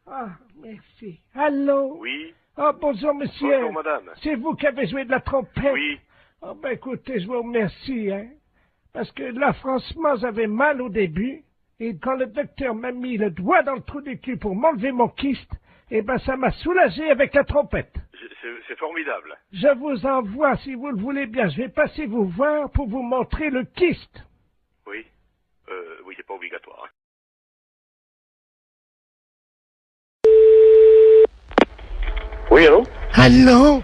Ah, merci. Allô? Oui. Oh, bonjour, monsieur. Bonjour, madame. C'est vous qui avez joué de la trompette? Oui. Oh, ben, écoutez, je vous remercie, hein. Parce que là, franchement, j'avais mal au début. Et quand le docteur m'a mis le doigt dans le trou du cul pour m'enlever mon kyste, eh ben, ça m'a soulagé avec la trompette. C'est formidable. Je vous envoie, si vous le voulez bien. Je vais passer vous voir pour vous montrer le kyste. Oui. Oui. oui, c'est pas obligatoire. Oui, allô? Allô?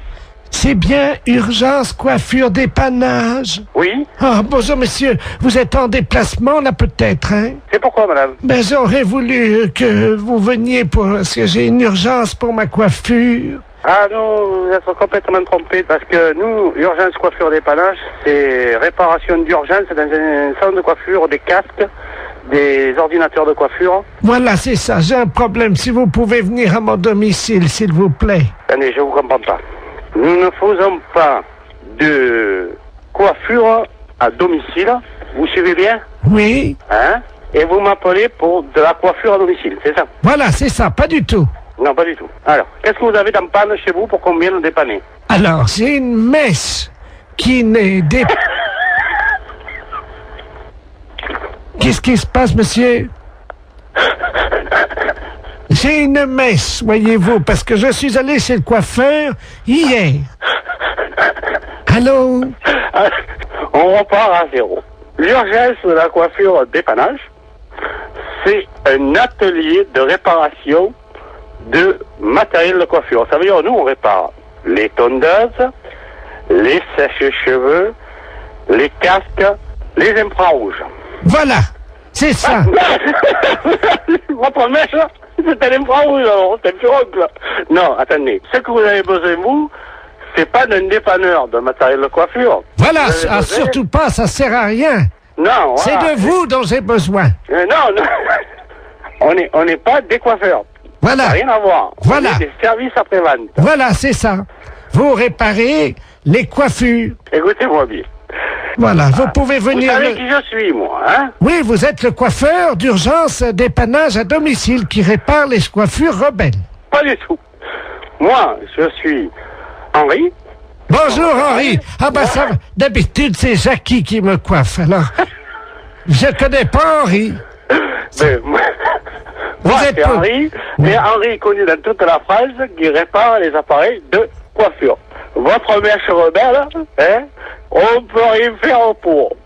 C'est bien Urgence Coiffure Dépannage? Oui. Ah, bonjour monsieur. Vous êtes en déplacement là peut-être, hein? C'est pourquoi, madame? Ben j'aurais voulu que vous veniez parce que j'ai une urgence pour ma coiffure. Ah non, vous êtes complètement trompé parce que nous, Urgence Coiffure Dépannage, c'est réparation d'urgence dans un salon de coiffure, des casques, des ordinateurs de coiffure. Voilà, c'est ça. J'ai un problème. Si vous pouvez venir à mon domicile, s'il vous plaît. Attendez, je vous comprends pas. Nous ne faisons pas de coiffure à domicile. Vous suivez bien? Oui. Hein? Et vous m'appelez pour de la coiffure à domicile, c'est ça? Voilà, c'est ça. Pas du tout. Non, pas du tout. Alors, qu'est-ce que vous avez dans panne chez vous pour qu'on vienne nous dépanner? Alors, j'ai une mèche qui n'est Qu'est-ce qui se passe, monsieur? J'ai une mèche, voyez-vous, parce que je suis allé chez le coiffeur hier. Allô? On repart à zéro. L'urgence de la coiffure dépannage, c'est un atelier de réparation de matériel de coiffure. Ça veut dire, nous, on répare les tondeuses, les sèches-cheveux, les casques, les infrarouges. Voilà, c'est ça. Votre mèche, c'est un infrarouge, alors, c'est un pirogue, là. Non, attendez. Ce que vous avez besoin, vous, c'est pas d'un dépanneur de matériel de coiffure. Voilà, surtout pas, ça sert à rien. Non, voilà. C'est de vous dont j'ai besoin. Non, on n'est pas des coiffeurs. Voilà. Ça n'a rien à voir. Voilà. On est des services après-vente. Voilà, c'est ça. Vous réparez les coiffures. Écoutez-moi bien. Voilà, vous pouvez venir... Vous savez qui je suis, moi, hein? Oui, vous êtes le coiffeur d'urgence dépannage à domicile qui répare les coiffures rebelles. Pas du tout. Moi, je suis Henri. Bonjour, Henri. Ah ben ça, d'habitude, c'est Jackie qui me coiffe, alors... Je connais pas Henri. Mais, moi, c'est Henri, mais Henri est connu dans toute la France qui répare les appareils de coiffure. Votre mèche rebelle, hein, on peut rien faire pour.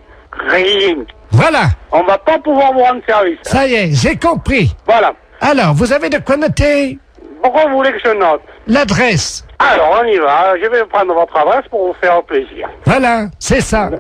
Rien. Voilà. On va pas pouvoir vous rendre service. Ça y est, j'ai compris. Voilà. Alors, vous avez de quoi noter? Pourquoi vous voulez que je note? L'adresse. Alors, on y va. Je vais prendre votre adresse pour vous faire plaisir. Voilà, c'est ça.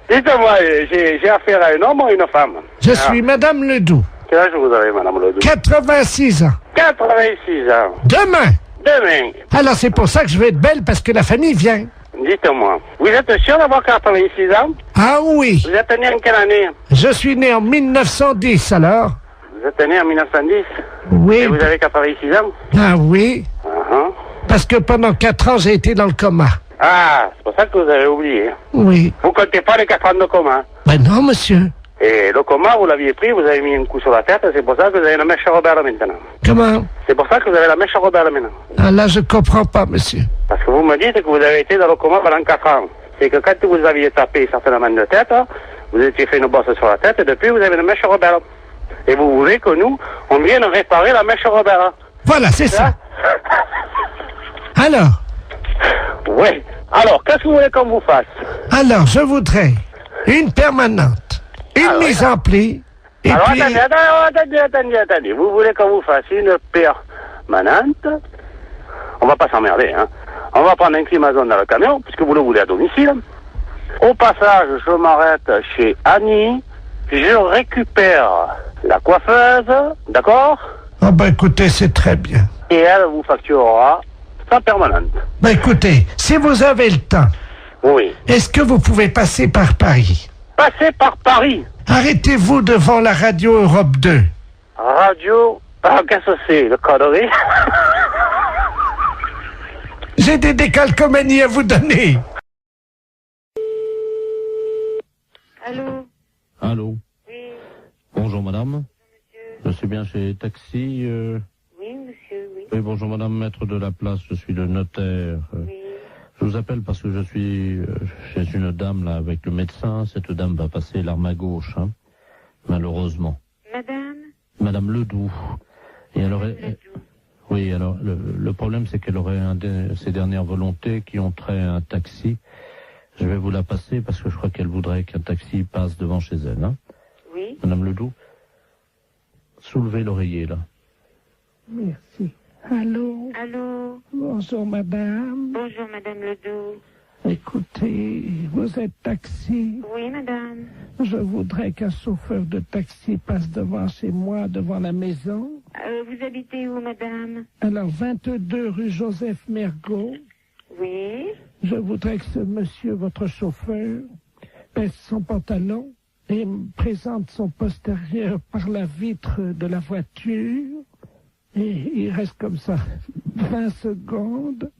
Dites-moi, j'ai affaire à un homme ou à une femme? Je suis Madame Ledoux. Quel âge vous avez, Madame Ledoux? 86 ans. 86 ans. Demain. Demain. Alors, c'est pour ça que je vais être belle, parce que la famille vient. Dites-moi, vous êtes sûr d'avoir 86 ans? Ah oui. Vous êtes né en quelle année? Je suis né en 1910, alors. Vous êtes né en 1910? Oui. Et vous avez 86 ans? Ah oui. Uh-huh. Parce que pendant 4 ans, j'ai été dans le coma. Ah, c'est pour ça que vous avez oublié. Oui. Vous comptez pas les 4 ans de coma? Ben non, monsieur. Et le coma, vous l'aviez pris, vous avez mis un coup sur la tête, c'est pour ça que vous avez la mèche rebelle maintenant. Comment? C'est pour ça que vous avez la mèche rebelle maintenant. Ah là, je comprends pas, monsieur. Parce que vous me dites que vous avez été dans le coma pendant 4 ans. C'est que quand vous aviez tapé certainement de tête, vous étiez fait une bosse sur la tête, et depuis, vous avez une mèche rebelle. Et vous voulez que nous, on vienne réparer la mèche rebelle. Voilà, c'est ça. Alors? Oui. Alors, qu'est-ce que vous voulez qu'on vous fasse? Alors, je voudrais une permanente, une mise en pli, et alors, puis... attendez. Vous voulez qu'on vous fasse une permanente? On va pas s'emmerder, hein. On va prendre un climason dans le camion, puisque vous le voulez à domicile. Au passage, je m'arrête chez Annie, je récupère la coiffeuse, d'accord? Ah ben écoutez, c'est très bien. Et elle vous facturera sa permanente. Ben écoutez, si vous avez le temps, oui. Est-ce que vous pouvez passer par Paris? Passer par Paris? Arrêtez-vous devant la radio Europe 2. Radio? Ah, qu'est-ce que c'est, le connerie? J'ai des décalcomanies à vous donner. Allô? Allô? Oui. Bonjour madame. Je suis bien chez Taxi. Oui, monsieur, oui. Oui, bonjour madame, maître de la place, je suis le notaire. Oui. Je vous appelle parce que je suis chez une dame là avec le médecin. Cette dame va passer l'arme à gauche, hein, malheureusement. Madame? Madame Ledoux. Et elle aurait... Oui, alors le problème c'est qu'elle aurait ses dernières volontés qui ont trait à un taxi. Je vais vous la passer parce que je crois qu'elle voudrait qu'un taxi passe devant chez elle. Hein. Oui. Madame Ledoux. soulevez l'oreiller, là. Merci. Allô? Allô? Bonjour, madame. Bonjour, madame Ledoux. Écoutez, vous êtes taxi? Oui, madame. Je voudrais qu'un chauffeur de taxi passe devant chez moi, devant la maison. Vous habitez où, madame? Alors, 22 rue Joseph Mergault. Oui. Je voudrais que ce monsieur, votre chauffeur, baisse son pantalon et me présente son postérieur par la vitre de la voiture. Et il reste comme ça 20 secondes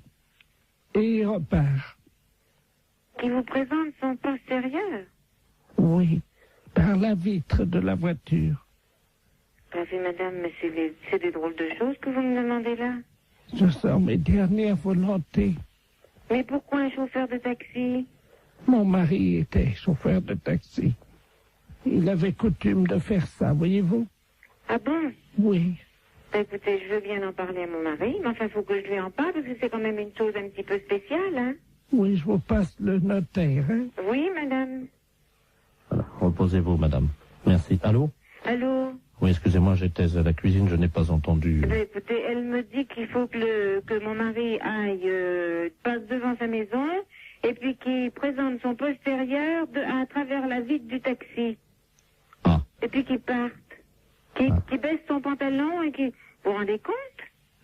et il repart. Il vous présente son postérieur? Oui, par la vitre de la voiture. Bah, madame, mais c'est des drôles de choses que vous me demandez là. Je sors mes dernières volontés. Mais pourquoi un chauffeur de taxi? Mon mari était chauffeur de taxi. Il avait coutume de faire ça, voyez-vous? Ah bon? Oui. Bah, écoutez, je veux bien en parler à mon mari, mais enfin, il faut que je lui en parle, parce que c'est quand même une chose un petit peu spéciale, hein? Oui, je vous passe le notaire, hein? Oui, madame. Voilà, reposez-vous, madame. Merci. Allô? Allô? Oui, excusez-moi, j'étais à la cuisine, je n'ai pas entendu. Bah, écoutez, elle me dit qu'il faut que mon mari passe devant sa maison, et puis qu'il présente son postérieur à travers la vitre du taxi. Ah. Et puis qu'il parte. Qu'il baisse son pantalon et qu'il... Vous vous rendez compte?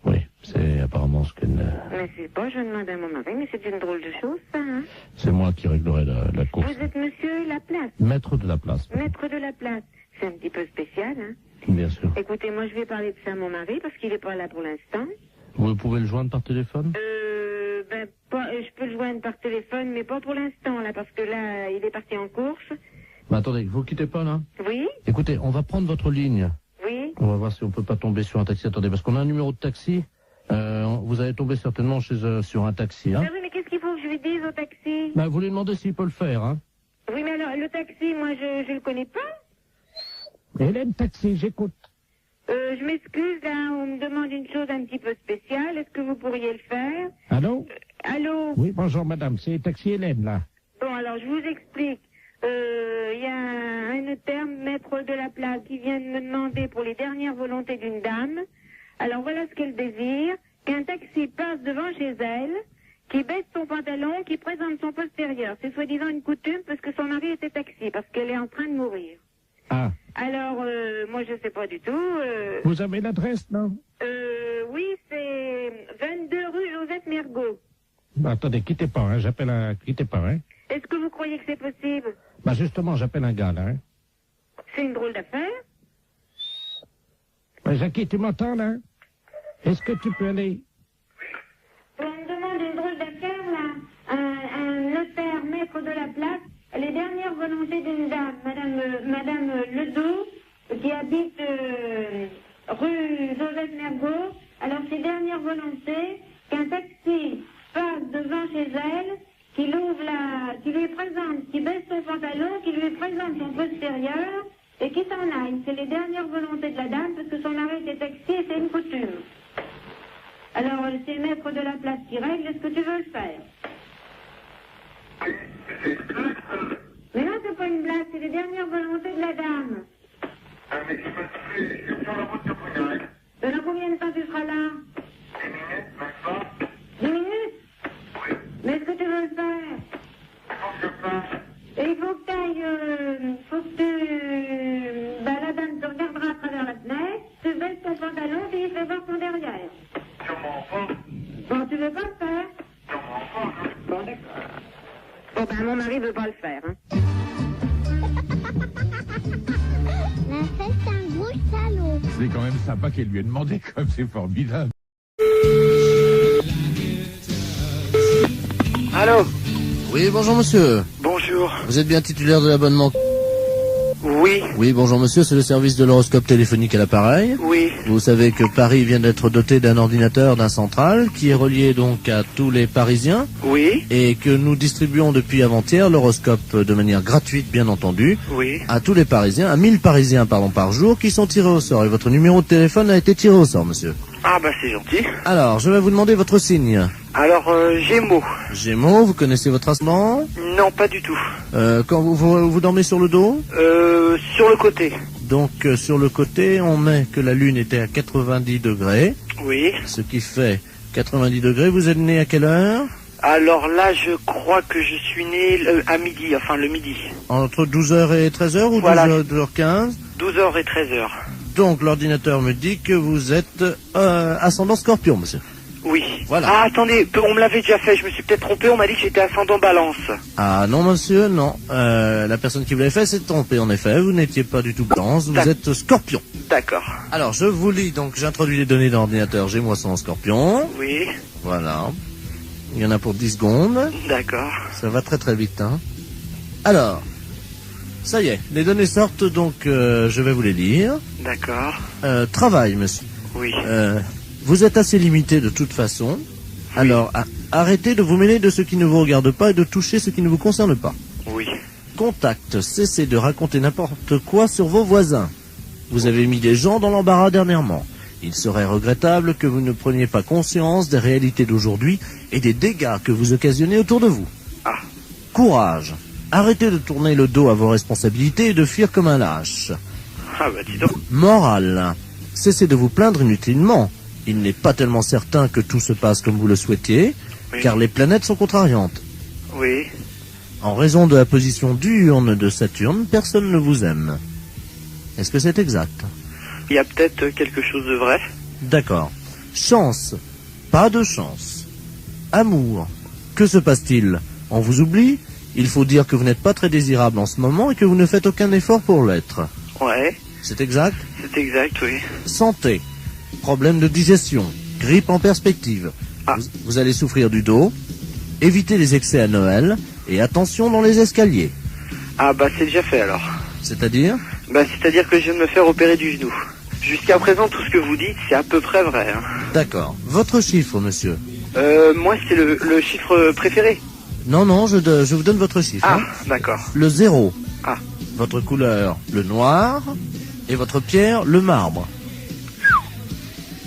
Oui, c'est apparemment ce qu'elle... Mais c'est pas, je demande à mon mari, mais c'est une drôle de chose, ça, hein? C'est moi qui réglerai la course. Vous êtes monsieur Laplace? Maître de la place. Maître de la place. C'est un petit peu spécial, hein? Bien sûr. Écoutez, moi, je vais parler de ça à mon mari, parce qu'il n'est pas là pour l'instant. Vous pouvez le joindre par téléphone? Je peux le joindre par téléphone, mais pas pour l'instant, là, parce que là, il est parti en course. Mais attendez, vous quittez pas, là? Oui? Écoutez, on va prendre votre ligne. Oui? On va voir si on peut pas tomber sur un taxi. Attendez, parce qu'on a un numéro de taxi. Vous allez tomber certainement sur un taxi, hein? Ah oui, mais qu'est-ce qu'il faut que je lui dise au taxi? Bah, vous lui demandez s'il peut le faire, hein? Oui, mais alors, le taxi, moi, je le connais pas. Hélène Taxi, j'écoute. Je m'excuse, là, on me demande une chose un petit peu spéciale. Est-ce que vous pourriez le faire? Allô? Allô? Oui, bonjour madame, c'est Taxi Hélène, là. Bon, alors, je vous explique. Il y a un notaire, maître de la place, qui vient de me demander pour les dernières volontés d'une dame. Alors, voilà ce qu'elle désire. Qu'un taxi passe devant chez elle, qui baisse son pantalon, qui présente son postérieur. C'est soi-disant une coutume parce que son mari était taxi, parce qu'elle est en train de mourir. Ah. Alors, moi, je sais pas du tout. Vous avez l'adresse, non? Oui, c'est 22 rue Joseph Mergault. Bah, attendez, quittez pas, hein, quittez pas, hein. Est-ce que vous croyez que c'est possible? Bah, justement, j'appelle un gars, là, hein. C'est une drôle d'affaire. Bah, Jackie, tu m'entends, là? Est-ce que tu peux aller? On me demande une drôle d'affaire, là. Un notaire, maître de la place. Les dernières volontés d'une dame, Madame Ledoux, qui habite rue Joseph Mergault. Alors, ses dernières volontés, qu'un taxi passe devant chez elle, qui lui présente, qui baisse son pantalon, qui lui présente son postérieur, et qui s'en aille. C'est les dernières volontés de la dame, parce que son mari était taxi et c'est une coutume. Alors, c'est le maître de la place qui règle, est-ce que tu veux le faire? Mais non, c'est pas une blague, c'est les dernières volontés de la dame. Dans combien de temps tu seras là? 10 minutes? Mais est-ce que tu veux le faire? Et il faut que tu ailles, la dame te regardera à travers la fenêtre, tu baisses ton pantalon et il fait voir son derrière. Bon, tu veux pas le faire? Bon, d'accord. Bon, ben, mon mari veut pas le faire, hein. Mais c'est un gros salaud. C'est quand même sympa qu'elle lui ait demandé, comme c'est formidable. Allô? Oui, bonjour monsieur. Bonjour. Vous êtes bien titulaire de l'abonnement? Oui. Oui, bonjour monsieur, c'est le service de l'horoscope téléphonique à l'appareil. Oui. Vous savez que Paris vient d'être doté d'un ordinateur, d'un central, qui est relié donc à tous les Parisiens. Oui. Et que nous distribuons depuis avant-hier l'horoscope de manière gratuite, bien entendu. Oui. À tous les Parisiens, à 1000 Parisiens, par jour, qui sont tirés au sort. Et votre numéro de téléphone a été tiré au sort, monsieur. Ah bah c'est gentil. Alors, je vais vous demander votre signe. Alors, Gémeaux. Gémeaux, vous connaissez votre ascendant? Non, pas du tout. Quand vous dormez sur le dos? Sur le côté. Donc sur le côté, on met que la Lune était à 90 degrés. Oui. Ce qui fait 90 degrés. Vous êtes né à quelle heure? Alors là, je crois que je suis né à midi, enfin le midi. Entre 12h et 13h ou voilà. 12h15? 12h et 13h. Donc l'ordinateur me dit que vous êtes ascendant Scorpion, monsieur. Oui. Voilà. Ah, attendez, on me l'avait déjà fait, je me suis peut-être trompé, on m'a dit que j'étais ascendant Balance. Ah non, monsieur, non. La personne qui vous l'avait fait s'est trompée, en effet. Vous n'étiez pas du tout Balance, vous êtes Scorpion. D'accord. Alors, je vous lis, donc j'introduis les données dans l'ordinateur, j'ai moi son Scorpion. Oui. Voilà. Il y en a pour 10 secondes. D'accord. Ça va très très vite, hein. Alors, ça y est, les données sortent, donc je vais vous les lire. D'accord. Travail, monsieur. Oui. Vous êtes assez limité de toute façon. Oui. Alors, arrêtez de vous mêler de ce qui ne vous regarde pas et de toucher ce qui ne vous concerne pas. Oui. Contact, cessez de raconter n'importe quoi sur vos voisins. Vous avez mis des gens dans l'embarras dernièrement. Il serait regrettable que vous ne preniez pas conscience des réalités d'aujourd'hui et des dégâts que vous occasionnez autour de vous. Ah. Courage. Arrêtez de tourner le dos à vos responsabilités et de fuir comme un lâche. Ah bah dis donc. Morale. Cessez de vous plaindre inutilement. Il n'est pas tellement certain que tout se passe comme vous le souhaitiez, oui. Car les planètes sont contrariantes. Oui. En raison de la position diurne de Saturne, personne ne vous aime. Est-ce que c'est exact? Il y a peut-être quelque chose de vrai. D'accord. Chance. Pas de chance. Amour. Que se passe-t-il? On vous oublie? Il faut dire que vous n'êtes pas très désirable en ce moment et que vous ne faites aucun effort pour l'être. Ouais. C'est exact? C'est exact, oui. Santé. Problème de digestion. Grippe en perspective. Ah. Vous allez souffrir du dos. Évitez les excès à Noël. Et attention dans les escaliers. Ah bah c'est déjà fait alors. C'est-à-dire? Bah c'est-à-dire que je viens de me faire opérer du genou. Jusqu'à présent, tout ce que vous dites, c'est à peu près vrai. Hein. D'accord. Votre chiffre, monsieur? Moi, c'est le chiffre préféré. Non, non, je vous donne votre chiffre. Ah, hein. D'accord. Le 0. Ah. Votre couleur, le noir. Et votre pierre, le marbre.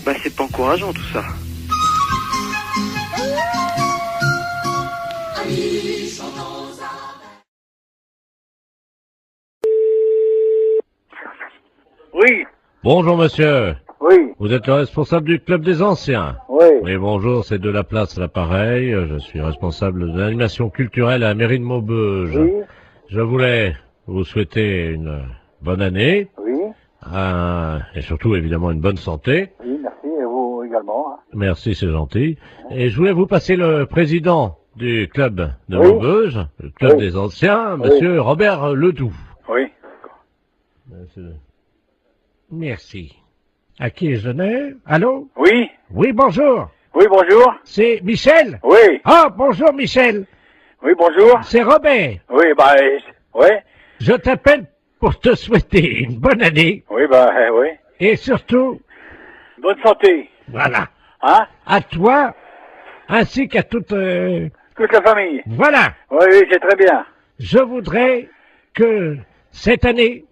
Bah, c'est pas encourageant, tout ça. Oui. Bonjour, monsieur. Oui. Vous êtes le responsable du Club des Anciens? Oui. Oui, bonjour, c'est de la place à l'appareil. Je suis responsable de l'animation culturelle à la mairie de Maubeuge. Oui. Je voulais vous souhaiter une bonne année. Oui. Et surtout, évidemment, une bonne santé. Oui, merci, et vous également. Hein. Merci, c'est gentil. Et je voulais vous passer le président du Club de Maubeuge, le Club des Anciens, monsieur Robert Ledoux. Oui. Merci. À qui je donne? Allô? Oui. Oui, bonjour. Oui, bonjour. C'est Michel? Oui. Ah, bonjour Michel. Oui, bonjour. C'est Robert. Oui, bah, ouais. Je t'appelle pour te souhaiter une bonne année. Oui, bah, oui. Et surtout... bonne santé. Voilà. Hein? À toi, ainsi qu'à toute... toute la famille. Voilà. Oui, oui, c'est très bien. Je voudrais que cette année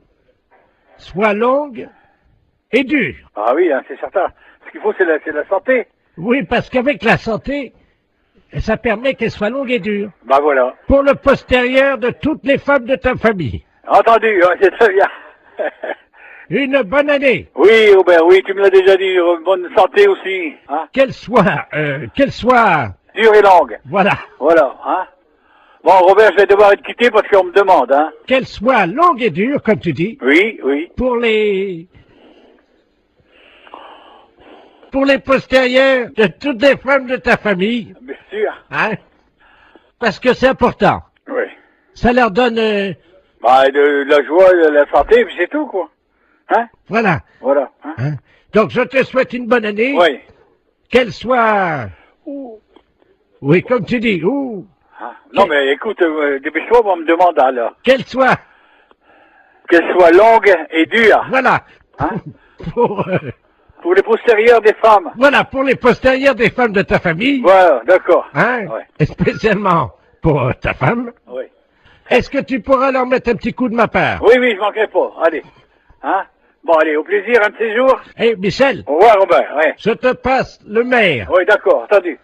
soit longue et dure. Ah oui, hein, c'est certain. Ce qu'il faut, c'est la santé. Oui, parce qu'avec la santé, ça permet qu'elle soit longue et dure. Bah voilà. Pour le postérieur de toutes les femmes de ta famille. Entendu, hein, c'est très bien. Une bonne année. Oui, Robert, oui, tu me l'as déjà dit. Bonne santé aussi. Hein? Qu'elle soit... dure et longue. Voilà. Voilà, hein. Bon, Robert, je vais devoir te quitter parce qu'on me demande, hein. Qu'elle soit longue et dure, comme tu dis. Oui, oui. Pour les postérieurs de toutes les femmes de ta famille. Bien sûr. Hein? Parce que c'est important. Oui. Ça leur donne... bah, de la joie, de la santé, puis c'est tout, quoi. Hein? Voilà. Voilà. Hein? Donc, je te souhaite une bonne année. Oui. Qu'elle soit... Oui, comme tu dis. Ah. Non, mais écoute, dépêche-toi, on me demande alors. Qu'elle soit longue et dure. Voilà. Hein? Pour les postérieurs des femmes. Voilà, pour les postérieurs des femmes de ta famille. Voilà, d'accord. Hein? Ouais. Et spécialement pour ta femme. Oui. Est-ce que tu pourras leur mettre un petit coup de ma part? Oui, oui, je manquerai pas. Allez. Hein? Bon, allez, au plaisir, un de ces jours. Eh, Michel. Au revoir, Robert, ouais. Je te passe le maire. Oui, d'accord, entendu.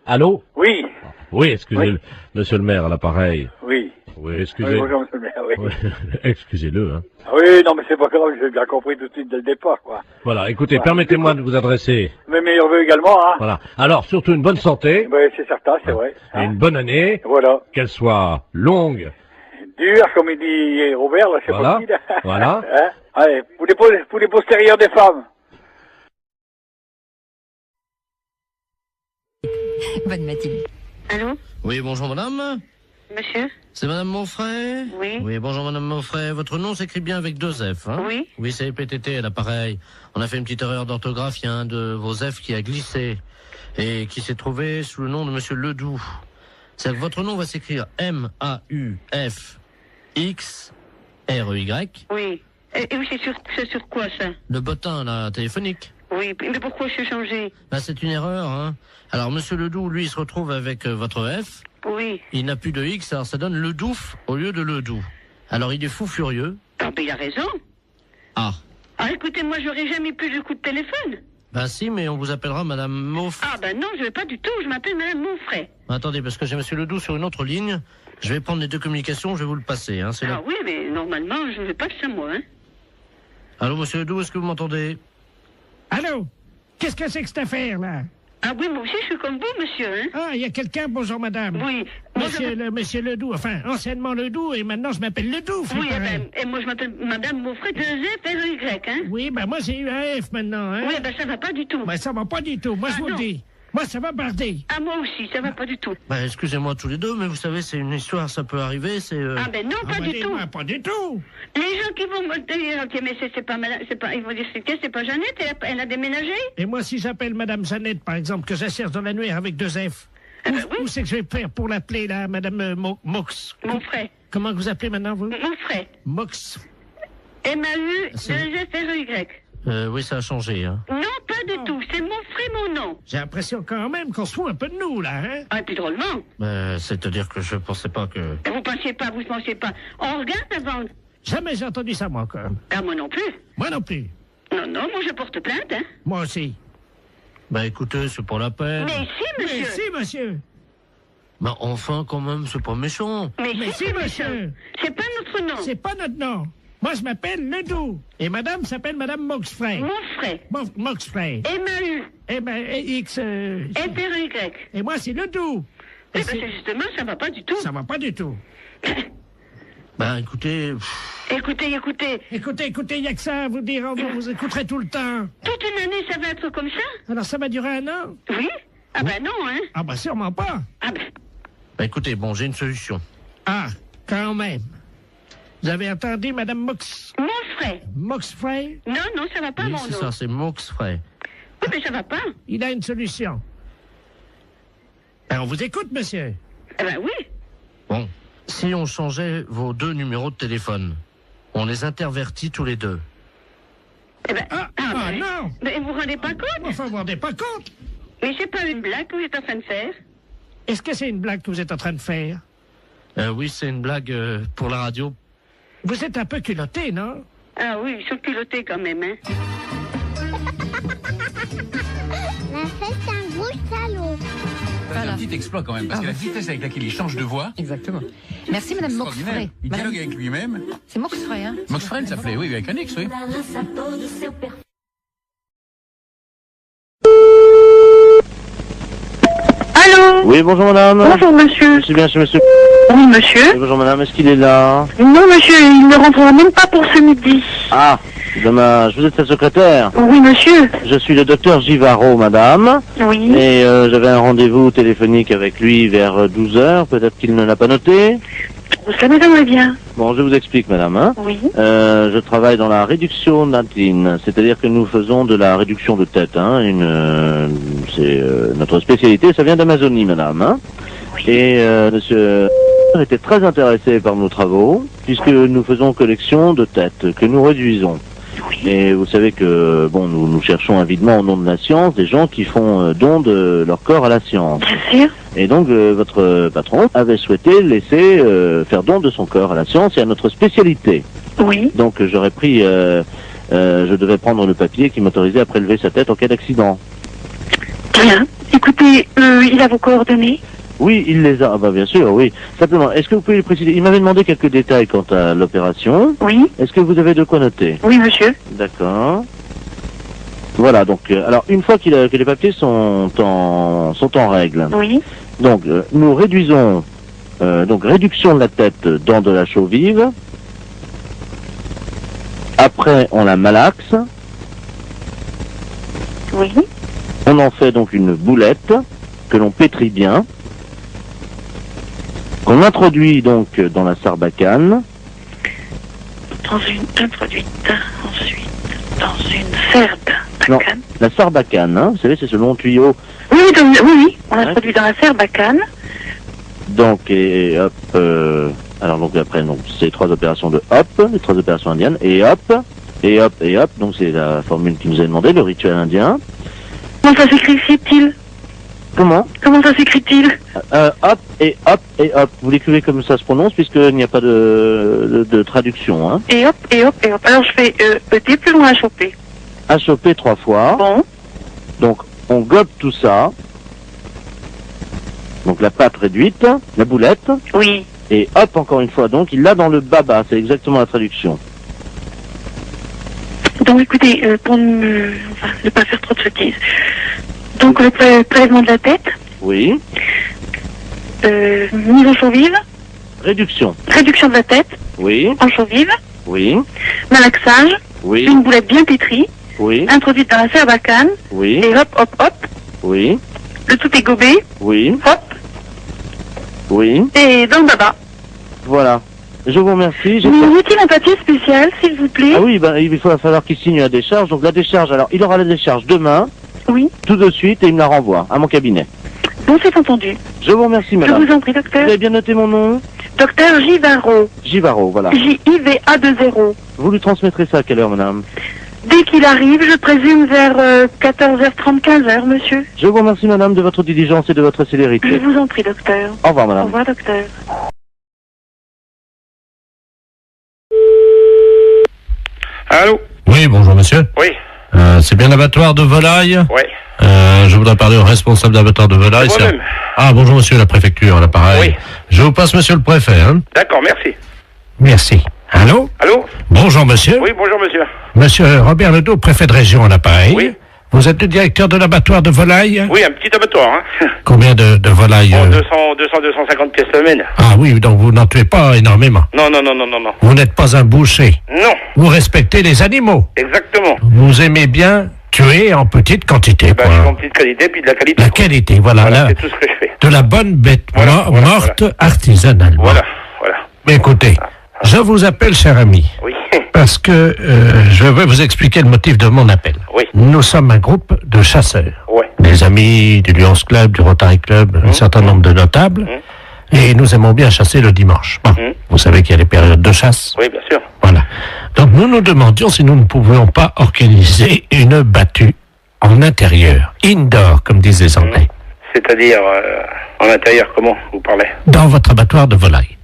Allô? Oui. Oui, excusez-le, monsieur le maire, à l'appareil. Oui. Oui, excusez. Oui, bonjour, monsieur le maire, oui. Oui. Excusez-le, hein. Oui, non, mais c'est pas grave, j'ai bien compris tout de suite dès le départ, quoi. Voilà, écoutez, permettez-moi de vous adresser. Mes meilleurs vœux également, hein. Voilà. Alors, surtout une bonne santé. Oui, c'est certain, c'est vrai. Et une bonne année. Voilà. Qu'elle soit longue. Dure, comme il dit Robert, là, c'est Voilà. possible. Voilà. Hein, allez, pour les postérieurs des femmes. Bonne matinée. Allô? Oui, bonjour madame. Monsieur? C'est madame Monfray? Oui. Oui, bonjour madame Monfray. Votre nom s'écrit bien avec 2 F, hein? Oui. Oui, c'est PTT à l'appareil. On a fait une petite erreur d'orthographe, il y a un de vos F qui a glissé et qui s'est trouvé sous le nom de monsieur Ledoux. Votre nom va s'écrire M-A-U-F-X-R-E-Y. Oui. Et oui, c'est sur quoi ça? Le bottin, là, téléphonique. Oui, mais pourquoi je suis changé? Bah, c'est une erreur, hein. Alors, monsieur Ledoux, lui, il se retrouve avec votre F. Oui. Il n'a plus de X, alors ça donne Ledouf au lieu de Ledoux. Alors, il est fou furieux. Ah, mais il a raison. Ah. Ah, écoutez, moi, j'aurais jamais plus de coup de téléphone. Ben si, mais on vous appellera madame Monfray. Ah, ben non, je vais pas du tout, je m'appelle madame Monfray. Attendez, parce que j'ai monsieur Ledoux sur une autre ligne. Je vais prendre les 2 communications, je vais vous le passer, hein. Ah oui, mais normalement, je ne vais pas de ça, moi, hein. Allô, monsieur Ledoux, est-ce que vous m'entendez? Allô? Qu'est-ce que c'est que cette affaire, là? Ah oui, moi aussi, je suis comme vous, monsieur, hein. Ah, il y a quelqu'un, bonjour madame. Oui. Monsieur Ledoux, enfin, anciennement Ledoux, et maintenant je m'appelle Ledoux. Oui, et moi je m'appelle madame Monfray, 2 F, R-E-Y, hein. Oui, ben moi j'ai eu un F maintenant, hein. Oui, ben ça va pas du tout. Ben ça va pas du tout, moi je vous le dis. Moi ça va barder. Ah, moi aussi, ça va pas du tout. Ben excusez-moi tous les deux, mais vous savez, c'est une histoire, ça peut arriver, c'est... Ah ben non, pas du tout. Pas du tout. Les gens qui vont me dire, ok, mais c'est pas madame, ils vont dire, c'est pas Jeannette, elle a déménagé. Et moi, si j'appelle madame Jeannette, par exemple, que j'assère dans l'annuaire avec 2 F, où c'est que je vais faire pour l'appeler, là, madame Mox? Monfray. Comment vous appelez maintenant, vous? Monfray. Mox. M-A-U-2-F-R-E-Y. Oui, ça a changé, hein. Non, pas du tout, c'est Monfray, mon nom. J'ai l'impression quand même qu'on se fout un peu de nous, là, hein. Ah, et puis drôlement. C'est-à-dire que je pensais pas que... Vous pensiez pas. On regarde avant. Jamais j'ai entendu ça, moi, quand même. Ah, moi non plus. Moi non plus. Non, moi je porte plainte, hein. Moi aussi. Bah écoutez, c'est pas la peine. Mais si, monsieur. Mais si, monsieur. Bah enfin, quand même, c'est pas méchant. Mais si, monsieur. C'est pas notre nom. C'est pas notre nom. Moi, je m'appelle Ledoux. Et madame s'appelle madame Moxfray. Monfray. Moxfray. M-A-U. X... F-R-Y. Et moi, c'est Ledoux. Eh ben, justement, ça va pas du tout. Ça va pas du tout. Ben, écoutez... Écoutez, il y a que ça à vous dire, vous écouterez tout le temps. Toute une année, ça va être comme ça? Alors, ça va durer 1 an? Oui. Ah ben non, hein. Ah ben sûrement pas. Ah ben... Ben écoutez, bon, j'ai une solution. Ah, quand même. Vous avez entendu, madame Monfray. Moxfray? Non, ça va pas, oui, mon c'est nom. ça, c'est Moxfray. Oui, mais ça va pas. Il a une solution. Ben, on vous écoute, monsieur. Eh ben oui. Bon, si on changeait vos 2 numéros de téléphone, on les intervertit tous les 2. Eh ben... non. Mais vous vous rendez pas compte? Enfin, vous vous rendez pas compte? Mais c'est pas une blague que vous êtes en train de faire. Est-ce que c'est une blague que vous êtes en train de faire? Oui, c'est une blague pour la radio. Vous êtes un peu culotté, non? Ah oui, ils sont culottés quand même, hein. La fête, c'est un gros salaud. C'est un petit exploit quand même, parce que la vitesse avec laquelle il change de voix... Exactement. Merci, madame Moxfray. Il dialogue avec lui-même. C'est Moxfray, hein? Moxfray, ça s'appelait, oui, avec un X, oui. Allô? Oui, bonjour madame. Bonjour monsieur. C'est bien chez monsieur. Oui monsieur. Oui, bonjour madame, est-ce qu'il est là? Non monsieur, il ne rentrera même pas pour ce midi. Ah, dommage. Vous êtes sa secrétaire? Oui monsieur. Je suis le docteur Givaro, madame. Oui. Et j'avais un rendez-vous téléphonique avec lui vers 12h. Peut-être qu'il ne l'a pas noté. Ça m'étonnerait bien. Bon, je vous explique, madame. Hein. Oui. Je travaille dans la réduction d'intine, c'est-à-dire que nous faisons de la réduction de tête. Hein. C'est notre spécialité, ça vient d'Amazonie, madame. Hein. Oui. Et monsieur était très intéressé par nos travaux, puisque nous faisons collection de têtes que nous réduisons. Oui. Et vous savez que, bon, nous cherchons avidement au nom de la science des gens qui font don de leur corps à la science. Bien sûr. Et donc, votre patron avait souhaité laisser faire don de son corps à la science et à notre spécialité. Oui. Donc, j'aurais pris, je devais prendre le papier qui m'autorisait à prélever sa tête en cas d'accident. Bien. Écoutez, il a vos coordonnées? Oui, il les a. Ah bah bien sûr, oui. Simplement, est-ce que vous pouvez lui préciser? Il m'avait demandé quelques détails quant à l'opération. Oui. Est-ce que vous avez de quoi noter? Oui, monsieur. D'accord. Voilà, donc, alors, une fois que les papiers sont en règle. Oui. Donc, nous réduisons, donc, réduction de la tête dans de la chaux vive. Après, on la malaxe. Oui. On en fait donc une boulette que l'on pétrit bien, qu'on introduit donc dans la sarbacane. Introduite ensuite dans une sarbacane. Non, la sarbacane, hein, vous savez, c'est ce long tuyau. Oui, on introduit dans la sarbacane. Donc, et hop, alors donc après, donc, c'est 3 opérations de hop, les 3 opérations indiennes, et hop, et hop, et hop, donc c'est la formule qui nous a demandé, le rituel indien. Comment ça s'écrit-il? Comment ça s'écrit-il? Hop et hop et hop. Vous l'écrivez comme ça se prononce puisqu'il n'y a pas de traduction. Hein. Et hop et hop et hop. Alors je fais E plus loin HOP. HOP 3 fois. Bon. Donc on gobe tout ça. Donc la pâte réduite, la boulette. Oui. Et hop encore une fois. Donc il l'a dans le baba. C'est exactement la traduction. Donc écoutez, pour ne pas faire trop de sottises. Donc le prélèvement de la tête. Oui. Mise en chaux vive. Réduction. Réduction de la tête. Oui. En chaux vive. Oui. Malaxage. Oui. Une boulette bien pétrie. Oui. Introduite dans la sarbacane. Oui. Et hop, hop, hop. Oui. Le tout est gobé. Oui. Hop. Oui. Et dans le baba. Voilà. Je vous remercie. Vous a-t-il un papier spécial, s'il vous plaît? Ah oui, ben, il va falloir qu'il signe la décharge. Donc la décharge, alors il aura la décharge demain. Oui. Tout de suite et il me la renvoie à mon cabinet. Bon, c'est entendu. Je vous remercie, madame. Je vous en prie, docteur. Vous avez bien noté mon nom? Docteur Givaro. Givaro, voilà. J-I-V-A-2-0. Vous lui transmettrez ça à quelle heure, madame? Dès qu'il arrive, je présume vers 14h30, 15h, monsieur. Je vous remercie, madame, de votre diligence et de votre célérité. Je vous en prie, docteur. Au revoir, madame. Au revoir, docteur. Allô? Oui, bonjour, monsieur. Oui. C'est bien l'abattoir de volaille? Oui. Je voudrais parler au responsable d'abattoir de volaille. C'est moi-même. Ah, bonjour, monsieur, la préfecture, à l'appareil. Oui. Je vous passe, monsieur le préfet, hein. D'accord, merci. Merci. Allô? Allô? Bonjour, monsieur. Oui, bonjour, monsieur. Monsieur Robert Ledoux, préfet de région à l'appareil. Oui. Vous êtes le directeur de l'abattoir de volaille? Oui, un petit abattoir, hein. Combien de volailles? 250 pièces semaine. Ah oui, donc vous n'en tuez pas énormément. Non. Vous n'êtes pas un boucher. Non. Vous respectez les animaux. Exactement. Vous aimez bien tuer en petite quantité. Ben, je suis en petite qualité, puis de la qualité. La qualité, voilà. C'est tout ce que je fais. De la bonne bête morte artisanalement. Voilà. Mais écoutez, je vous appelle, cher ami. Oui. Parce que je vais vous expliquer le motif de mon appel. Oui. Nous sommes un groupe de chasseurs. Ouais. Des amis du Lions Club, du Rotary Club, un certain nombre de notables. Et nous aimons bien chasser le dimanche. Bon, vous savez qu'il y a les périodes de chasse. Oui, bien sûr. Voilà. Donc nous nous demandions si nous ne pouvions pas organiser une battue en intérieur, indoor, comme disent les Anglais. C'est-à-dire, en intérieur, comment vous parlez? Dans votre abattoir de volaille.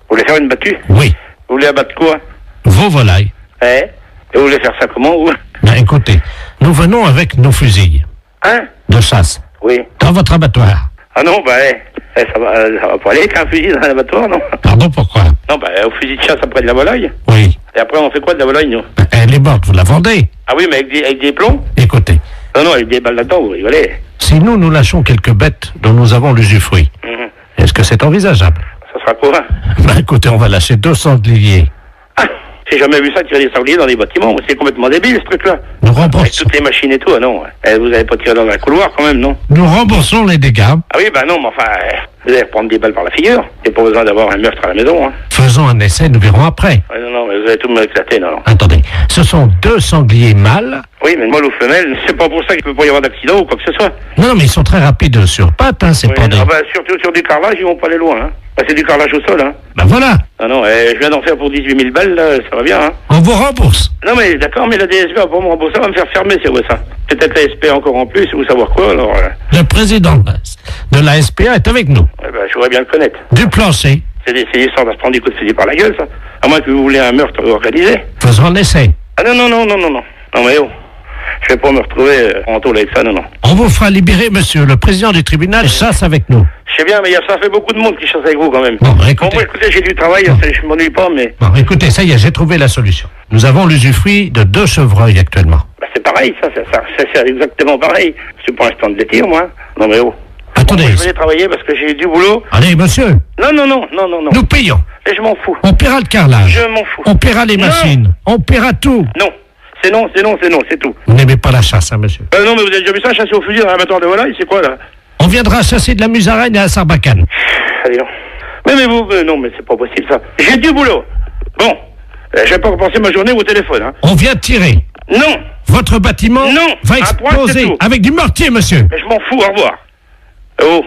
Vous voulez faire une battue? Oui. Vous voulez abattre quoi? Vos volailles. Et vous voulez faire ça comment, vous? Ben, écoutez, nous venons avec nos fusils. Hein? De chasse. Oui. Dans votre abattoir. Ah non, ça va pas aller avec un fusil dans l'abattoir, non? Pardon, pourquoi? Non, au fusil de chasse après de la volaille. Oui. Et après, on fait quoi de la volaille, nous? Elle est morte, vous la vendez? Ah oui, mais avec des plombs? Écoutez. Non, avec des balles là-dedans, vous rigolez. Si nous lâchons quelques bêtes dont nous avons l'usufruit, est-ce que c'est envisageable? Ça sera quoi? Ben écoutez, on va lâcher 2 sangliers. Ah, j'ai jamais vu ça, tirer des sangliers dans des bâtiments. C'est complètement débile, ce truc-là. Nous remboursons. Avec toutes les machines et tout, non. Vous n'avez pas tiré dans un couloir, quand même, non? Nous remboursons les dégâts. Ah oui, non, mais enfin, vous allez reprendre des balles par la figure. Il n'y a pas besoin d'avoir un meurtre à la maison, hein. Faisons un essai, nous verrons après. Non, mais vous allez tout me éclater, non. Attendez, ce sont 2 sangliers mâles. Oui, mais mâle ou femelle, c'est pas pour ça qu'il peut pas y avoir d'accident ou quoi que ce soit. Non, mais ils sont très rapides sur pattes, hein, c'est oui, pas des... surtout sur du carrelage, ils vont pas aller loin, hein. C'est du carrelage au sol, hein. Ben voilà. Non, je viens d'en faire pour 18 000 balles, là, ça va bien, hein. On vous rembourse. Non, mais d'accord, mais la DSP va pas me rembourser, va me faire fermer, c'est vrai ça. Peut-être la SP encore en plus, ou savoir quoi, alors... Le président de la SPA est avec nous. Je voudrais bien le connaître. Du plancher. C'est d'essayer sans se prendre des coups de fusil par la gueule, ça. À moins que vous voulez un meurtre organisé. Faisons un essai. Ah non, mais oh. Je vais pas me retrouver en tôle avec ça, non. On vous fera libérer, monsieur. Le président du tribunal chasse avec nous. Je sais bien, mais ça fait beaucoup de monde qui chasse avec vous, quand même. Bon, écoutez. Bon, écoutez, j'ai du travail, je m'ennuie pas, mais... Bon, écoutez, ça y est, j'ai trouvé la solution. Nous avons l'usufruit de 2 chevreuils actuellement. Bah, c'est pareil, ça, c'est exactement pareil. C'est pour l'instant de les tirs, moi. Non, mais oh. Attendez. Bon, je vais aller travailler parce que j'ai du boulot. Allez, monsieur. Non. Nous payons. Et je m'en fous. On paiera le carrelage. Je m'en fous. On paiera les machines. On paiera tout. Non. C'est tout. Vous n'aimez pas la chasse, hein, monsieur? Non, mais vous avez déjà vu ça, chasser au fusil dans l'abattoir de volaille, c'est quoi, là? On viendra chasser de la musaraigne à Sarbacane. Allez, non. Mais vous, non, mais c'est pas possible, ça. J'ai du boulot. Bon. Je vais pas repenser ma journée au téléphone, hein. On vient tirer. Non. Votre bâtiment va exploser avec du mortier, monsieur. Je m'en fous, au revoir. Oh.